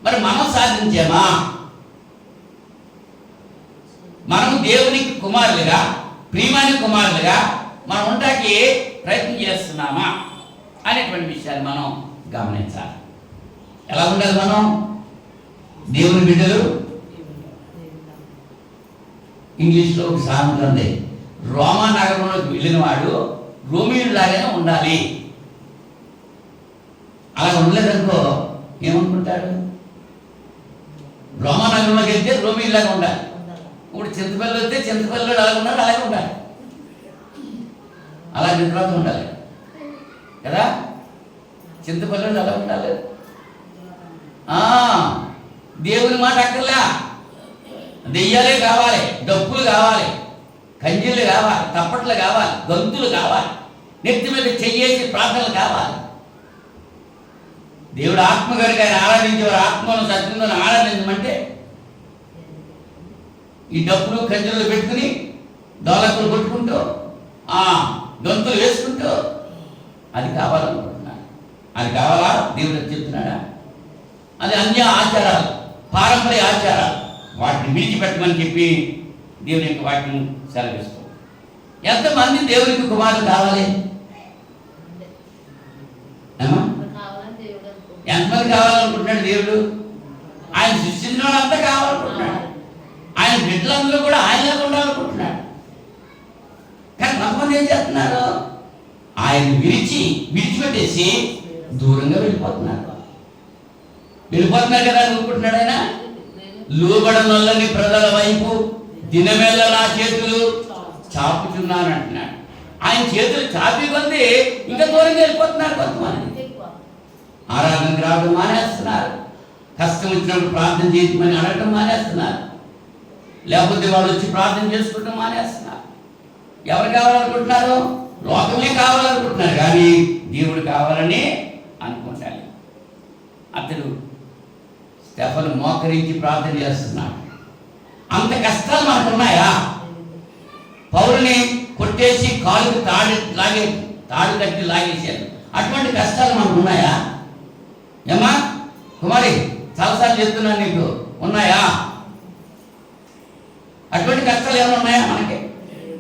మరి మనం సాధించామా? మనము దేవుని కుమారులుగా, ప్రియమైన కుమారులుగా మనం ఉండటానికి ప్రయత్నం చేస్తున్నామా అనేటువంటి విషయాన్ని మనం గమనించాలి. ఎలా ఉండాలి మనం? దేవుని బిడ్డలు. ఇంగ్లీష్లో ఒక సామెత ఉంది, రోమా నగరంలోకి వెళ్ళిన వాడు రోమియుడిలాగానే ఉండాలి. అలా ఉండలేదనుకో ఏమనుకుంటాడు? రోమా నగరంలోకి వెళ్తే రోమియుడిలాగా ఉండాలి. ఇప్పుడు చింతపల్లి వస్తే చింతపల్లిలో అలాగే ఉన్నారు, అలాగే ఉండాలి. అలా నిర్వాహం ఉండాలి కదా. చింతపల్లిలో అలా ఉండాలి. దేవుని మాట అక్కర్లే, దెయ్యాలే కావాలి, డప్పులు కావాలి, కంజీలు కావాలి, తప్పట్లు కావాలి, గంతులు కావాలి, నెత్తి మీద చెయ్యేసి ప్రార్థనలు కావాలి. దేవుడు ఆత్మ కనుక ఆయన ఆరాధించేవారు ఆత్మను సత్యంలో ఆరాధించమంటే ఈ డప్పులు కంజీలు పెట్టుకుని దోలకులు కొట్టుకుంటూ గంతులు వేసుకుంటూ అది కావాలనుకుంటున్నాడు. అది కావాలా? దేవుడు చెప్తున్నాడా? అది అన్య ఆచారాలు, పారంపర్య ఆచారాలు, వాటిని విడిచిపెట్టమని చెప్పి దేవుని యొక్క వాక్యం సెలవిస్తాం. ఎంతమంది దేవునికి కుమారులు కావాలి? ఎంతమంది కావాలనుకుంటున్నాడు దేవుడు? ఆయన సృష్టించిన వాళ్ళంతా కావాలనుకుంటున్నాడు. ఆయన బిడ్డలందరూ కూడా ఆయనలాగా ఉండాలనుకుంటున్నాడు. కానీ కొంతమంది ఏం చేస్తున్నారు? ఆయన విడిచిపెట్టేసి దూరంగా వెళ్ళిపోతున్నారు. వెళ్ళిపోతున్నారు కదా అనుకుంటున్నాడు ఆయన. లోబడనొల్లని ప్రజల వైపు దినమెల్ల నా చేతులు చాపుచున్నాను అంటున్నాడు. ఆయన చేతులు చాపి కొంది ఇంకా దూరంగా వెళ్ళిపోతున్నారు కొంతమంది. ఆరాధనకు రావడం మానేస్తున్నారు. కష్టం వచ్చినప్పుడు ప్రార్థన చేయమని అడగటం మానేస్తున్నారు. లేకపోతే వాళ్ళు వచ్చి ప్రార్థన చేసుకోవటం మానేస్తున్నారు. ఎవరు కావాలనుకుంటున్నారు? లోకమే కావాలనుకుంటున్నారు, కానీ దేవుడు కావాలని అనుకుంటారు. అతడు స్టెఫను మోకరించి ప్రార్థన చేస్తున్నాడు. అంత కష్టాలు మనకు ఉన్నాయా? పౌరుని కొట్టేసి కాలుకు తాడు కట్టి లాగేశారు. అటువంటి కష్టాలు మనకు ఉన్నాయా? ఏమా కుమారి, చాలాసార్లు చెప్తున్నాను నీకు, ఉన్నాయా? అటువంటి కష్టాలు ఏమైనా ఉన్నాయా మనకి?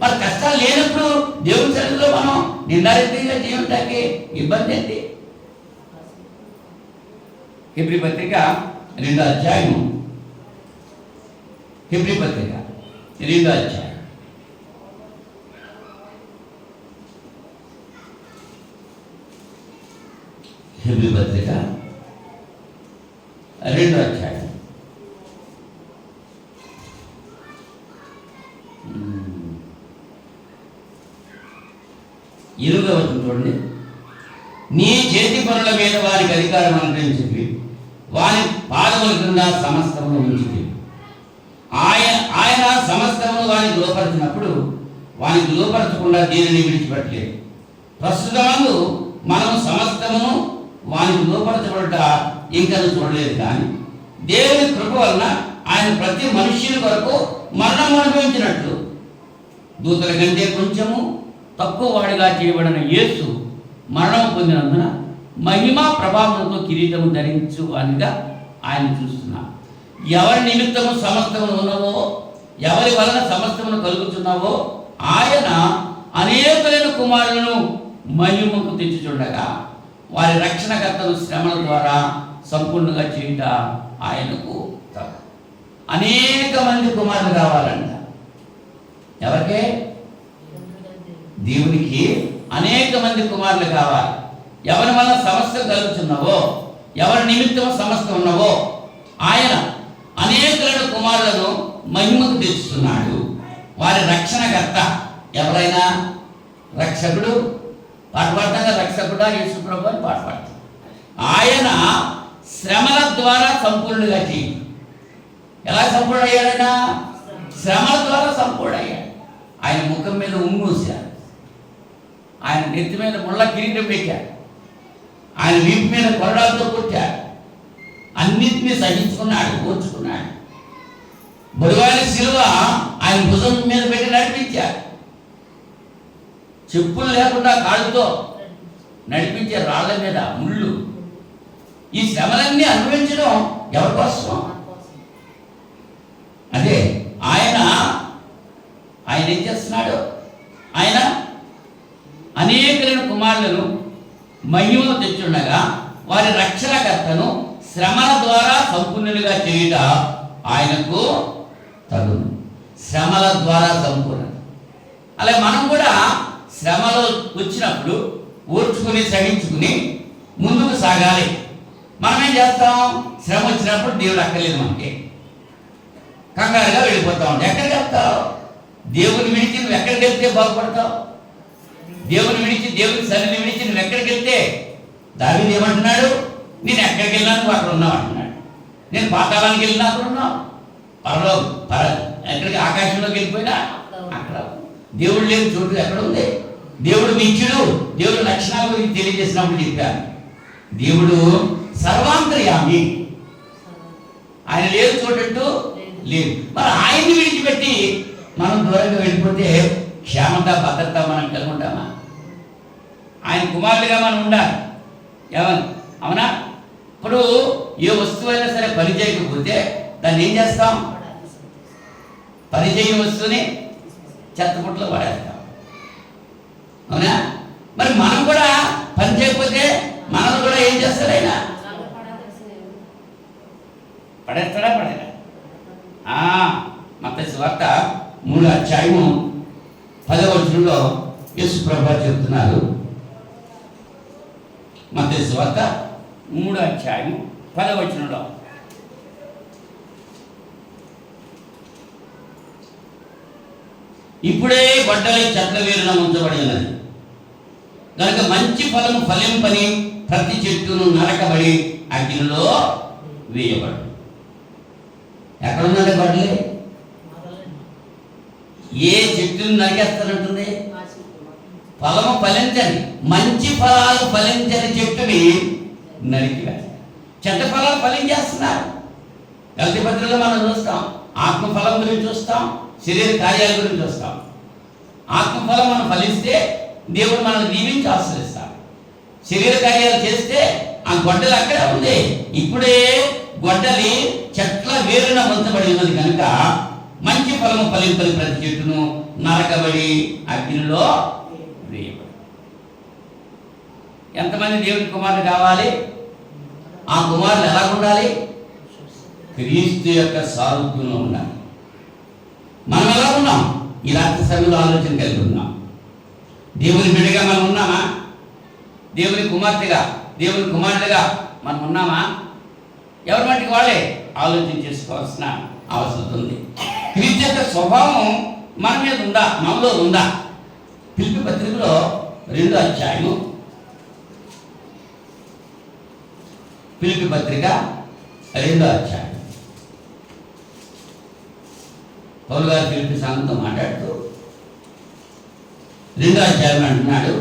మరి కష్టాలు లేనప్పుడు దేవుని సన్నిధిలో మనం నిందారీతిగా జీవితానికి ఇబ్బంది ఏంటి? హెబ్రీ పత్రిక 2వ అధ్యాయం. హెబ్రీ పత్రిక 2వ అధ్యాయం. హెబ్రీ పత్రిక 2వ అధ్యాయం. ఇరుగా చూడండి. నీ చేతి పనుల మీద వారికి అధికారం అనుగ్రహించింది, వారి పాదముల క్రింద సమస్తమును ఉంచింది. ఆయన సమస్తమును వారికి లోపరిచినప్పుడు వారికి లోపరచకుండా దీనిని విడిచిపెట్టలేదు. ప్రస్తుతమందు మనం సమస్తమును వారికి లోపరచబడ్డ ఇంకా చూడలేదు, కానీ దేవుని కృప వలన ఆయన ప్రతి మనుష్యుని కొరకు మరణం అనుభవించినట్లు దూతల కంటే కొంచెము తక్కువ వాడిగా చేయబడిన యేసు మరణం పొందినందున మహిమా ప్రభావంతో కిరీటము ధరించు అనిగా ఆయన చూస్తున్నా. ఎవరి నిమిత్తము సమస్తమును ఉన్నవో, ఎవరి వలన సమస్తమును కలుగుతున్నావో ఆయన అనేకమైన కుమారులను మహిమకు తెచ్చుచుండగా వారి రక్షణకర్తలు శ్రమల ద్వారా సంపూర్ణంగా చేయుట ఆయనకు అనేక మంది కుమారులు కావాలంట. ఎవరికే? దేవునికి అనేక మంది కుమారులు కావాలి. ఎవరి వల్ల సమస్య కలుగుతున్నావో, ఎవరి నిమిత్తం సమస్య ఉన్నవో ఆయన అనేకమైన కుమారులను మహిమకు తెచ్చుతున్నాడు. వారి రక్షణకర్త ఎవరైనా రక్షకుడు పాట పాడతాగా, రక్షకుడా యేసు ప్రభువు అని పాట పాడతాడు. ఆయన శ్రమల ద్వారా సంపూర్ణంగా చేయి. ఎలా సంపూర్ణయ్యాడైనా? శ్రమల ద్వారా సంపూర్ణయ్యాడు. ఆయన ముఖం మీద ఉమ్మూశాడు, ఆయన నెత్తి మీద ముళ్ళ కిరీటం పెట్టాడు, ఆయన వీపు మీద కొరడాలతో కొట్టాడు, అన్నింటినీ సహించుకున్నాడు, ఓర్చుకున్నాడు. బరువైన శిలువ ఆయన భుజం మీద పెట్టి నడిపించాడు. చెప్పులు లేకుండా కాళ్ళతో నడిపించే రాళ్ళ మీద ముళ్ళు. ఈ శ్రమలన్నీ అనుభవించడం ఎవరి కోసం? అదే ఆయన ఏం చేస్తున్నాడు? ఆయన అనేకమైన కుమారులను మహిమను తెచ్చుండగా వారి రక్షణకర్తను శ్రమల ద్వారా సంపూర్ణులుగా చేయుట ఆయనకు తగును. శ్రమల ద్వారా సంపూర్ణత. అలాగే మనం కూడా శ్రమలో వచ్చినప్పుడు ఓర్చుకుని సహించుకుని ముందుకు సాగాలి. మనం ఏం చేస్తాం? శ్రమ వచ్చినప్పుడు దేవుడు అక్కర్లేదు మనకి, కంగారుగా వెళ్ళిపోతాం. ఎక్కడికి వెళ్తావు? దేవుని విడిచి నువ్వు ఎక్కడికి వెళ్తే బాగుపడతావు? దేవుని విడిచి, దేవుని సన్నిధిని విడిచి నువ్వు ఎక్కడికి వెళ్తే? దావీదు ఏమంటున్నాడు? నేను ఎక్కడికి వెళ్ళినా నువ్వు అక్కడ ఉన్నావు అంటున్నాడు. నేను పాతాళానికి వెళ్ళినా అక్కడ ఉన్నావు, ఎక్కడికి ఆకాశంలోకి వెళ్ళిపోయినా అక్కడ. దేవుడు లేని చోటు ఎక్కడ ఉంది? దేవుడు నిత్యుడు. దేవుడు లక్షణాల గురించి తెలియజేసినప్పుడు చెప్పాను. దేవుడు సర్వాంతర్యామి, ఆయన లేదు చోటట్టు లేదు. మరి ఆయన్ని విడిచిపెట్టి మనం దూరంగా వెళ్ళిపోతే క్షేమత భద్రత మనం కలిగి ఉంటామా? ఆయన కుమారులుగా మనం ఉండాలి. ఏమని? అవునా? ఇప్పుడు ఏ వస్తువు అయినా సరే పని చేయకపోతే దాన్ని ఏం చేస్తాం? పని చేయని వస్తువుని చెత్తపుట్లో పడేస్తాం. అవునా? మరి మనం కూడా పని చేయకపోతే మనల్ని కూడా ఏం చేస్తాడు ఆయన? పడేస్తాడా? పడేదా? మత్తయి సువార్త 3వ అధ్యాయము 10వ వచనంలో యేసు ప్రభువు చెప్తున్నారు. మత్తయి సువార్త 3వ అధ్యాయము 10వ వచనంలో ఇప్పుడే గొడ్డలి చెట్ల వేరున ఉంచబడి ఉన్నది కనుక మంచి ఫలము ఫలింపని ప్రతి చెట్టును నరకబడి అగ్నిలో వేయబడు. ఎక్కడున్నది గొడ్డలి? ఏ చెట్టును నరికేస్తానంటుంది? ఫలము ఫలించని, మంచి ఫలాలు ఫలించని చెట్టుని నరికివేస్తారు. చెడ్డ ఫలాలు ఫలించేస్తున్నారు. గలతీ పత్రికలో మనం చూస్తాం, ఆత్మఫలం గురించి చూస్తాం, శరీర కార్యాల గురించి చూస్తాం. ఆత్మఫలం మనం ఫలిస్తే దేవుడు మనల్ని దీవించి ఆశ్రయిస్తాడు. శరీర కార్యాలు చేస్తే ఆ గొడ్డలి అక్కడే ఉంది. ఇప్పుడే గొడ్డలి చెట్ల వేరున ఉంచబడి ఉన్నది కనుక మంచి ఫలము ఫలింపని ప్రతి చెట్టును నరకబడి అగ్నిలో వేయబడి. ఎంతమంది దేవుని కుమారులు కావాలి? ఆ కుమారులు ఎలా ఉండాలి? క్రీస్తు యొక్క సారూప్యంలో ఉండాలి. మనం ఎలా ఉన్నాం? ఈ రాత్రి సమయంలో ఆలోచన కలిగి ఉన్నాం. దేవుని బిడ్డగా మనం ఉన్నామా? దేవుని కుమార్తెగా, దేవుని కుమారుడిగా మనం ఉన్నామా? ఎవరి మట్టికి వాళ్ళే ఆలోచన చేసుకోవాల్సిన అవసరం ఉంది. క్రీస్తు యొక్క స్వభావం మన మీద ఉందా, మనలో ఉందా? ఫిలిప్పీ పత్రికలో 2వ అధ్యాయము, ఫిలిప్పీ పత్రిక 2వ అధ్యాయం. పౌలు గారు ఫిలిప్పీ సంఘంతో మాట్లాడుతూ 2వ అధ్యాయం అంటున్నాడు,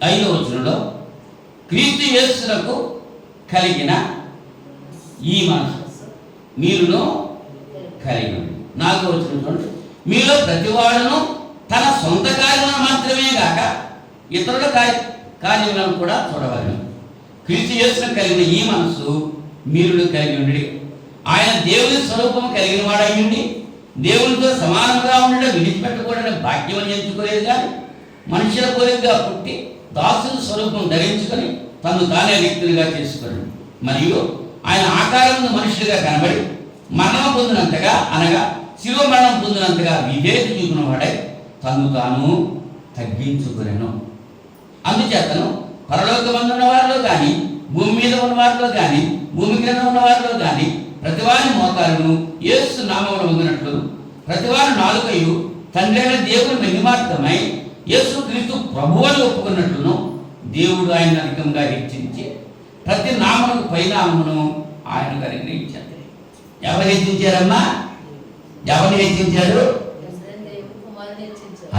5వ వచనంలో క్రీస్తు యేసునకు కలిగిన ఈ మనసు మీరును కలిగి ఉంది. 4వ వచనం చూడండి, మీలో ప్రతివాడును తన సొంత కార్యములను మాత్రమే కాక ఇతరుల కార్యములను కూడా చూడవలెను. క్రీస్తు యేసునకు కలిగిన ఈ మనసు మీరును కలిగి ఉండి, ఆయన దేవుని స్వరూపము కలిగిన వాడయ్యుండి దేవునితో సమానంగా ఉండడం విడిచిపెట్టకూడని భాగ్యం ఎంచుకోలేదు. కానీ మనుషుల కోరికగా పుట్టి దాసుని స్వరూపం ధరించుకొని తను తానే రిక్తునిగా చేసుకున్నాడు. మరియు ఆయన ఆకారమును మనుషుడిగా కనబడి మరణం పొందినంతగా, అనగా శిలువ మరణం పొందినంతగా విధేయత చూపిన వాడై తను తాను తగ్గించుకునేను. అందుచేతను పరలోకమందు ఉన్న వారిలో కానీ, భూమి మీద ఉన్న వారిలో కానీ, భూమి క్రింద ఉన్న వారిలో కానీ ప్రతివారి మోకాలను యేసు నామమున ఉందినట్లు ప్రతివారి నాలుకయు తండ్రి అయిన దేవుని మహిమార్థమై యేసు క్రీస్తు ప్రభువుని ఒప్పుకున్నట్లును దేవుడు ఆయన అధికంగా హెచ్చించి ప్రతి నామమునకు పైనామమును ఆయనకు అనుగ్రహించారు. ఎవరు హెచ్చించారమ్మా? ఎవరిని హెచ్చించారు?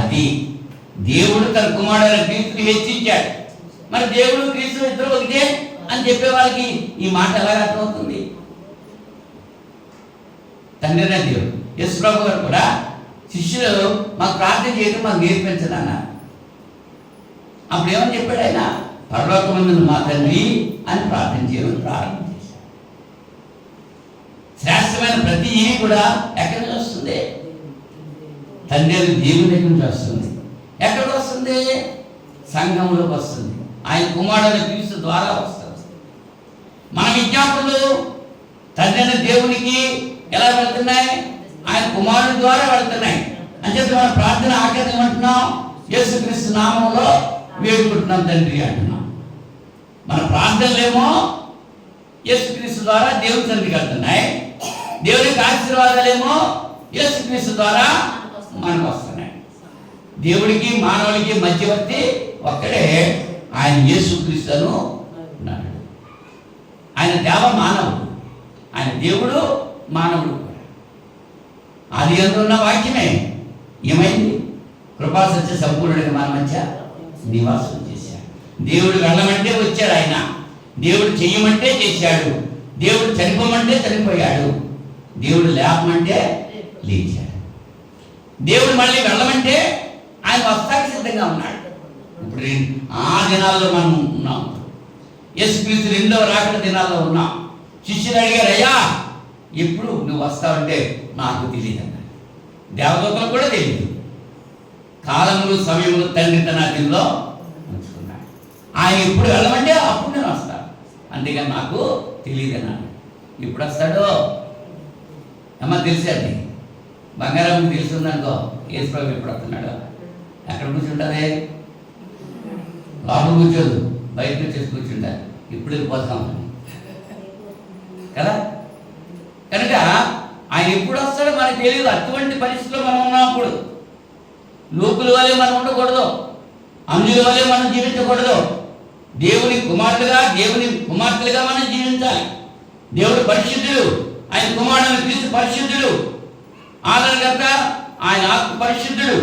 అది దేవుడు తన కుమారుడైన క్రీస్తుని హెచ్చించాడు. మరి దేవుడు క్రీస్తు ఇద్దరు ఒకటే అని చెప్పే వాళ్ళకి ఈ మాట ఎలా అర్థమవుతుంది? తండ్రి అయిన దేవుడు, యేసు ప్రభు గారు కూడా శిష్యులు మాకు ప్రార్థన చేయడం మాకు నేర్పించదు అన్నారు. అప్పుడు ఏమని చెప్పాడు ఆయన? పరలోకమందున్న మా తండ్రి అని ప్రార్థన చేయడం ప్రారంభం చేశాడు. శ్రేష్టమైన ప్రతి ఇవి కూడా ఎక్కడి నుంచి వస్తుంది? తండ్రి అని దేవుని దగ్గర నుంచి వస్తుంది. ఎక్కడికి వస్తుంది? సంఘంలోకి వస్తుంది. ఆయన కుమారుడైన క్రీస్తు ద్వారా వస్తుంది. మన విజ్ఞాపనలు తండ్రి అయిన దేవునికి ఎలా వెళ్తున్నాయి? ఆయన కుమారుడి ద్వారా వెళ్తున్నాయి. అని చెప్పి మన ప్రార్థన ఆఖరి ఏమంటున్నాం? యేసుక్రీస్తు నామంలో వేడుకుంటున్నాం తండ్రి అంటున్నాం. మన ప్రార్థనలేమో యేసుక్రీస్తు ద్వారా దేవుని తండ్రికి వెళ్తున్నాయి. దేవునికి ఆశీర్వాదాలేమో యేసుక్రీస్తు ద్వారా మనకు వస్తున్నాయి. దేవుడికి మానవుడికి మధ్యవర్తి ఒక్కడే, ఆయన యేసుక్రీస్తును ఉన్నాడు. ఆయన దేవ మానవుడు, ఆయన దేవుడు మానవుడు కూడా. అది ఎందున్న వాక్యమే ఏమైంది? కృపా సత్య సంపూర్ణుడిగా మన మధ్య నివాసం చేశాడు. దేవుడు వెళ్ళమంటే వచ్చాడు ఆయన. దేవుడు చెయ్యమంటే చేశాడు. దేవుడు చనిపోమంటే చనిపోయాడు. దేవుడు లేపమంటే లేచాడు. దేవుడు మళ్ళీ వెళ్ళమంటే ఆయన వస్తాకి సిద్ధంగా ఉన్నాడు. ఇప్పుడు ఆ దినాల్లో మనం ఉన్నాం. యేసుక్రీస్తు 2వ రాకడ దినాల్లో ఉన్నాం. శిష్యులు అడిగారు, అయ్యా ఎప్పుడు నువ్వు వస్తావంటే నాకు తెలియదు అన్నాడు. దేవదూతలకు కూడా తెలియదు. కాలములు సమయములు తండ్రి తన అధీనంలో ఉంచుకున్నాడు. ఆయన ఎప్పుడు వెళ్ళమంటే అప్పుడు నేను వస్తాను, అందుకని నాకు తెలియదు అన్నాడు. ఇప్పుడు వస్తాడో అమ్మ తెలిసేది. బంగారం తెలుసుందనుకో, యేసుప్రభు ఎప్పుడు వస్తున్నాడు? ఎక్కడ కూర్చుంటుంది? లోపల కూర్చోదు, బయట వచ్చేసి కూర్చుంటారు. ఇప్పుడు వెళ్ళిపోతాం కదా. కనుక ఆయన ఎప్పుడు వస్తాడో మనకు తెలియదు. అటువంటి పరిస్థితిలో మనం ఉన్నప్పుడు లోకుల వల్లే మనం ఉండకూడదు, అందుల వల్లే మనం జీవించకూడదు. దేవుని కుమారులుగా, దేవుని కుమార్తెలుగా మనం జీవించాలి. దేవుడు పరిశుద్ధుడు, ఆయన కుమారుని క్రీస్తు పరిశుద్ధుడు, ఆదరణకర్త ఆయన ఆత్మ పరిశుద్ధుడు,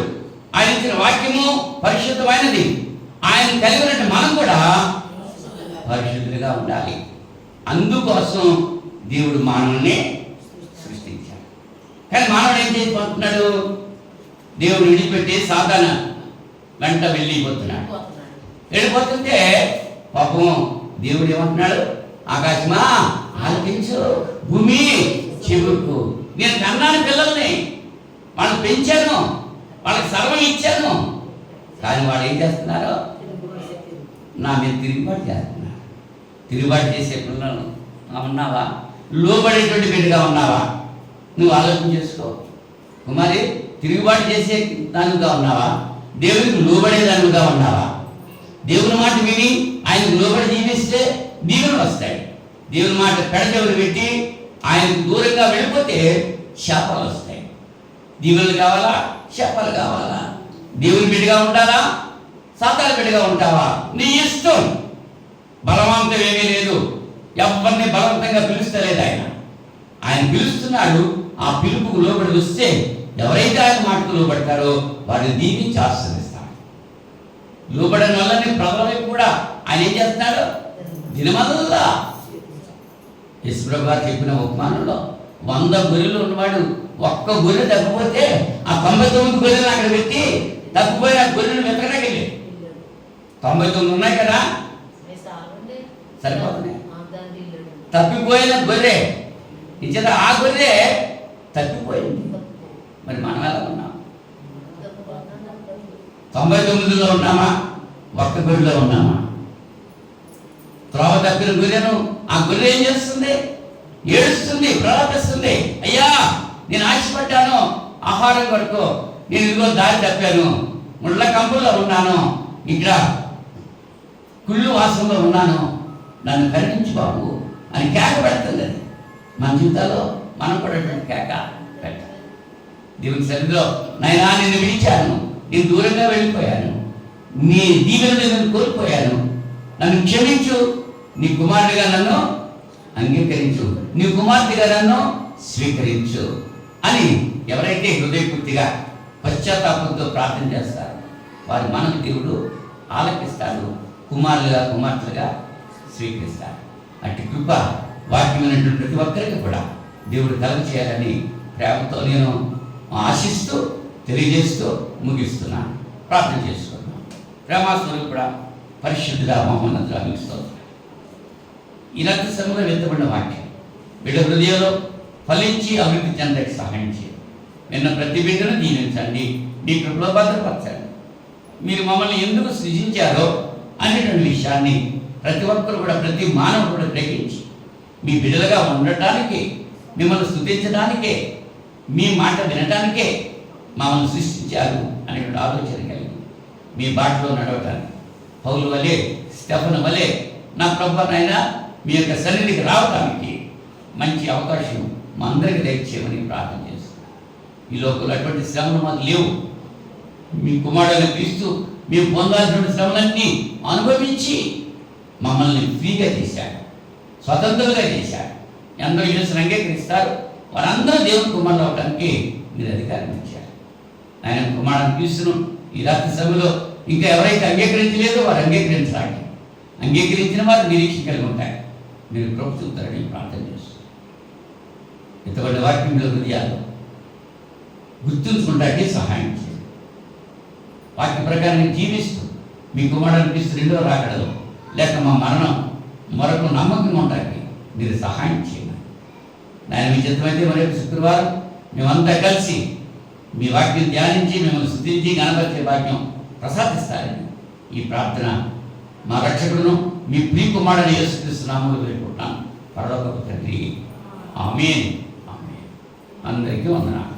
ఆయన ఇచ్చిన వాక్యము పరిశుద్ధమైనది. ఆయన కలిగినట్టు మనం కూడా పరిశుద్ధులుగా ఉండాలి. అందుకోసం దేవుడు మానవుని సృష్టించాడు. కానీ మానవుడు ఏం చేసుకుంటున్నాడు? దేవుడు విడిచిపెట్టి సాధారణ వెంట వెళ్ళిపోతుంటే పాపం దేవుడు ఏమంటున్నాడు? ఆకాశమా ఆలకించు, భూమి చెవుకు. నేను కన్నాను పిల్లల్ని, వాళ్ళని పెంచాను, వాళ్ళకి సర్వం ఇచ్చాను. కానీ వాళ్ళు ఏం చేస్తున్నారు? నా మీద తిరుగుబాటు చేస్తున్నారు. తిరుగుబాటు చేసే పిల్లలు ఉన్నావా? లోబడేటువంటి బిడ్డగా ఉన్నావా? నువ్వు ఆలోచన చేసుకో కుమారి. తిరుగుబాటు చేసే దానిగా ఉన్నావా? దేవునికి లోబడే దానిగా ఉన్నావా? దేవుని మాట విని ఆయనకు లోబడి జీవిస్తే దీవెనలు వస్తాయి. దేవుని మాట పెడచెవులు పెట్టి ఆయనకు దూరంగా వెళ్ళిపోతే శాపాలు వస్తాయి. దీవెనలు కావాలా? శాపాలు కావాలా? దేవుని బిడ్డగా ఉండాలా? సాతాను బిడ్డగా ఉంటావా? నీ ఇష్టం. బలవంతం ఏమీ లేదు. ఎవరిని బలవంతంగా పిలుస్తలేదు ఆయన పిలుస్తున్నాడు. ఆ పిలుపుకు లోబడి వస్తే ఎవరైతే ఆయన మాటకు లోబడతారో వారిని దీవించి ఆశీర్వదిస్తాడు. లోబడిన వల్లనే ప్రజల వైపు కూడా ఆయన ఏం చేస్తున్నాడు? దినమల్లా యేసుప్రభు గారు చెప్పిన ఉపమానంలో 100 గొర్రెలు ఉన్నవాడు ఒక్క గొర్రె తప్పిపోతే ఆ 99 గొర్రెలు అక్కడ పెట్టి తప్పిపోయిన గొర్రెలు వెతకడానికి వెళ్ళి 99 ఉన్నాయి కదా, సరిపోతున్నాయి. తప్పిపోయిన గొర్రె ఇచ్చేత ఆ గొర్రె తప్పిపోయింది. మరి మనం ఎలా ఉన్నాం? 99లో ఉన్నామా? ఒక్క గొర్రెలో ఉన్నామా? త్రోవ తప్పిన గొర్రెను ఆ గొర్రె ఏం చేస్తుంది? ఏడుస్తుంది, ప్రలాపిస్తుంది. అయ్యా, నేను ఆశపడ్డాను ఆహారం కొరకు, నేను ఇదిగో దారి తప్పాను, ముళ్ళ కంపుల్లో ఉన్నాను, ఇక్కడ కుళ్ళు వాసంలో ఉన్నాను, నన్ను కరుణించు బాబు అని కేక పెడుతుంది. అది మన జీవితాల్లో మనం కూడా కేక పెట్టాలి. దేవుని సన్నిధిలో నాయనా నిన్ను విడిచాను, నేను దూరంగా వెళ్ళిపోయాను, నీ దీవెనలు నేను కోల్పోయాను, నన్ను క్షమించు, నీ కుమారుడిగా నన్ను అంగీకరించు, నీ కుమార్తెగా నన్ను స్వీకరించు అని ఎవరైతే హృదయపూర్తిగా పశ్చాత్తాపంతో ప్రార్థన చేస్తారో వారి మనకు దేవుడు ఆలకిస్తాడు, కుమారులుగా కుమార్తెలుగా స్వీకరిస్తాడు. అట్టి కృప వాక్యమైనటువంటి ప్రతి ఒక్కరికి కూడా దేవుడు కలుగ చేయాలని ప్రేమతో నేను ఆశిస్తూ తెలియజేస్తూ ముగిస్తున్నాను. ప్రార్థన చేసుకున్నాను. ప్రేమాస్వరూపుడా, పరిశుద్ధుడా, మహోన్నతుడా, మీకు స్తోత్రం. ఈ రాత్రి సమయంలో వెళ్తబడిన వాక్యం బిడ్డ హృదయంలో ఫలించి అభివృద్ధి చెందడానికి సహాయం చేయండి. నిన్న ప్రతి బిడ్డను దీవించండి, నీ కృపలో భద్రపరచండి. మీరు మమ్మల్ని ఎందుకు సృజించారో అనేటువంటి విషయాన్ని ప్రతి ఒక్కరు కూడా, ప్రతి మానవుడు కూడా గ్రహించి మీ బిడ్డలుగా ఉండటానికి, మిమ్మల్ని స్తుతించడానికే, మీ మాట వినడానికే మమ్మల్ని సృష్టించారు అనేటువంటి ఆలోచన కలిగి మీ బాటలో నడవటానికి, పౌలు వలె, స్టెఫను వలె నా ప్రభువైనా మీ యొక్క సన్నిధికి రావడానికి మంచి అవకాశం మా అందరికీ దయచేయమని ప్రార్థన చేస్తున్నాను. ఈ లోపల అటువంటి శ్రమలు మాకు లేవు. మీ కుమారుడు క్రీస్తు మేము పొందాల్సినటువంటి శ్రమలన్నీ అనుభవించి మమ్మల్ని ఫ్రీగా చేశాడు, స్వతంత్రంగా చేశాడు. ఎందరో యేసుని అంగీకరిస్తారు, వారందరూ దేవుని కుమారులు అవడానికి మీరు అధికారం ఇచ్చారు. ఆయన కుమారుని క్రీస్తును ఈ రాత్రి సమయంలో ఇంకా ఎవరైతే అంగీకరించలేదో వారు అంగీకరించడానికి, అంగీకరించిన వారు నిరీక్షణ కలిగి ఉంటారు. మీరు కృప చూపుతారని ప్రార్థన చేస్తారు. ఇంతమంది వాక్యంలో హృదయాల్లో గుర్తుంచుకుంటానికి సహాయం చేయండి. వాక్య ప్రకారం జీవిస్తూ మీ కుమారుని క్రీస్తు రెండో రాకడలో లేక మా మరణం మరొక నమ్మకంగా ఉండడానికి మీరు సహాయం చేయండి. నాయన మీ చిత్తమైతే మరొక శుక్రవారం మేమంతా కలిసి మీ వాక్యం ధ్యానించి మిమ్మల్ని స్తుతించి గణపరిచే భాగ్యం ప్రసాదిస్తారని ఈ ప్రార్థన మా రక్షకుడును మీ ప్రియ కుమారుని యేసుక్రీస్తు నామములో వేడుకుంటున్నాను పరలోకపు తండ్రి. ఆమేన్. ఆమేన్. అందరికీ వందనాలు.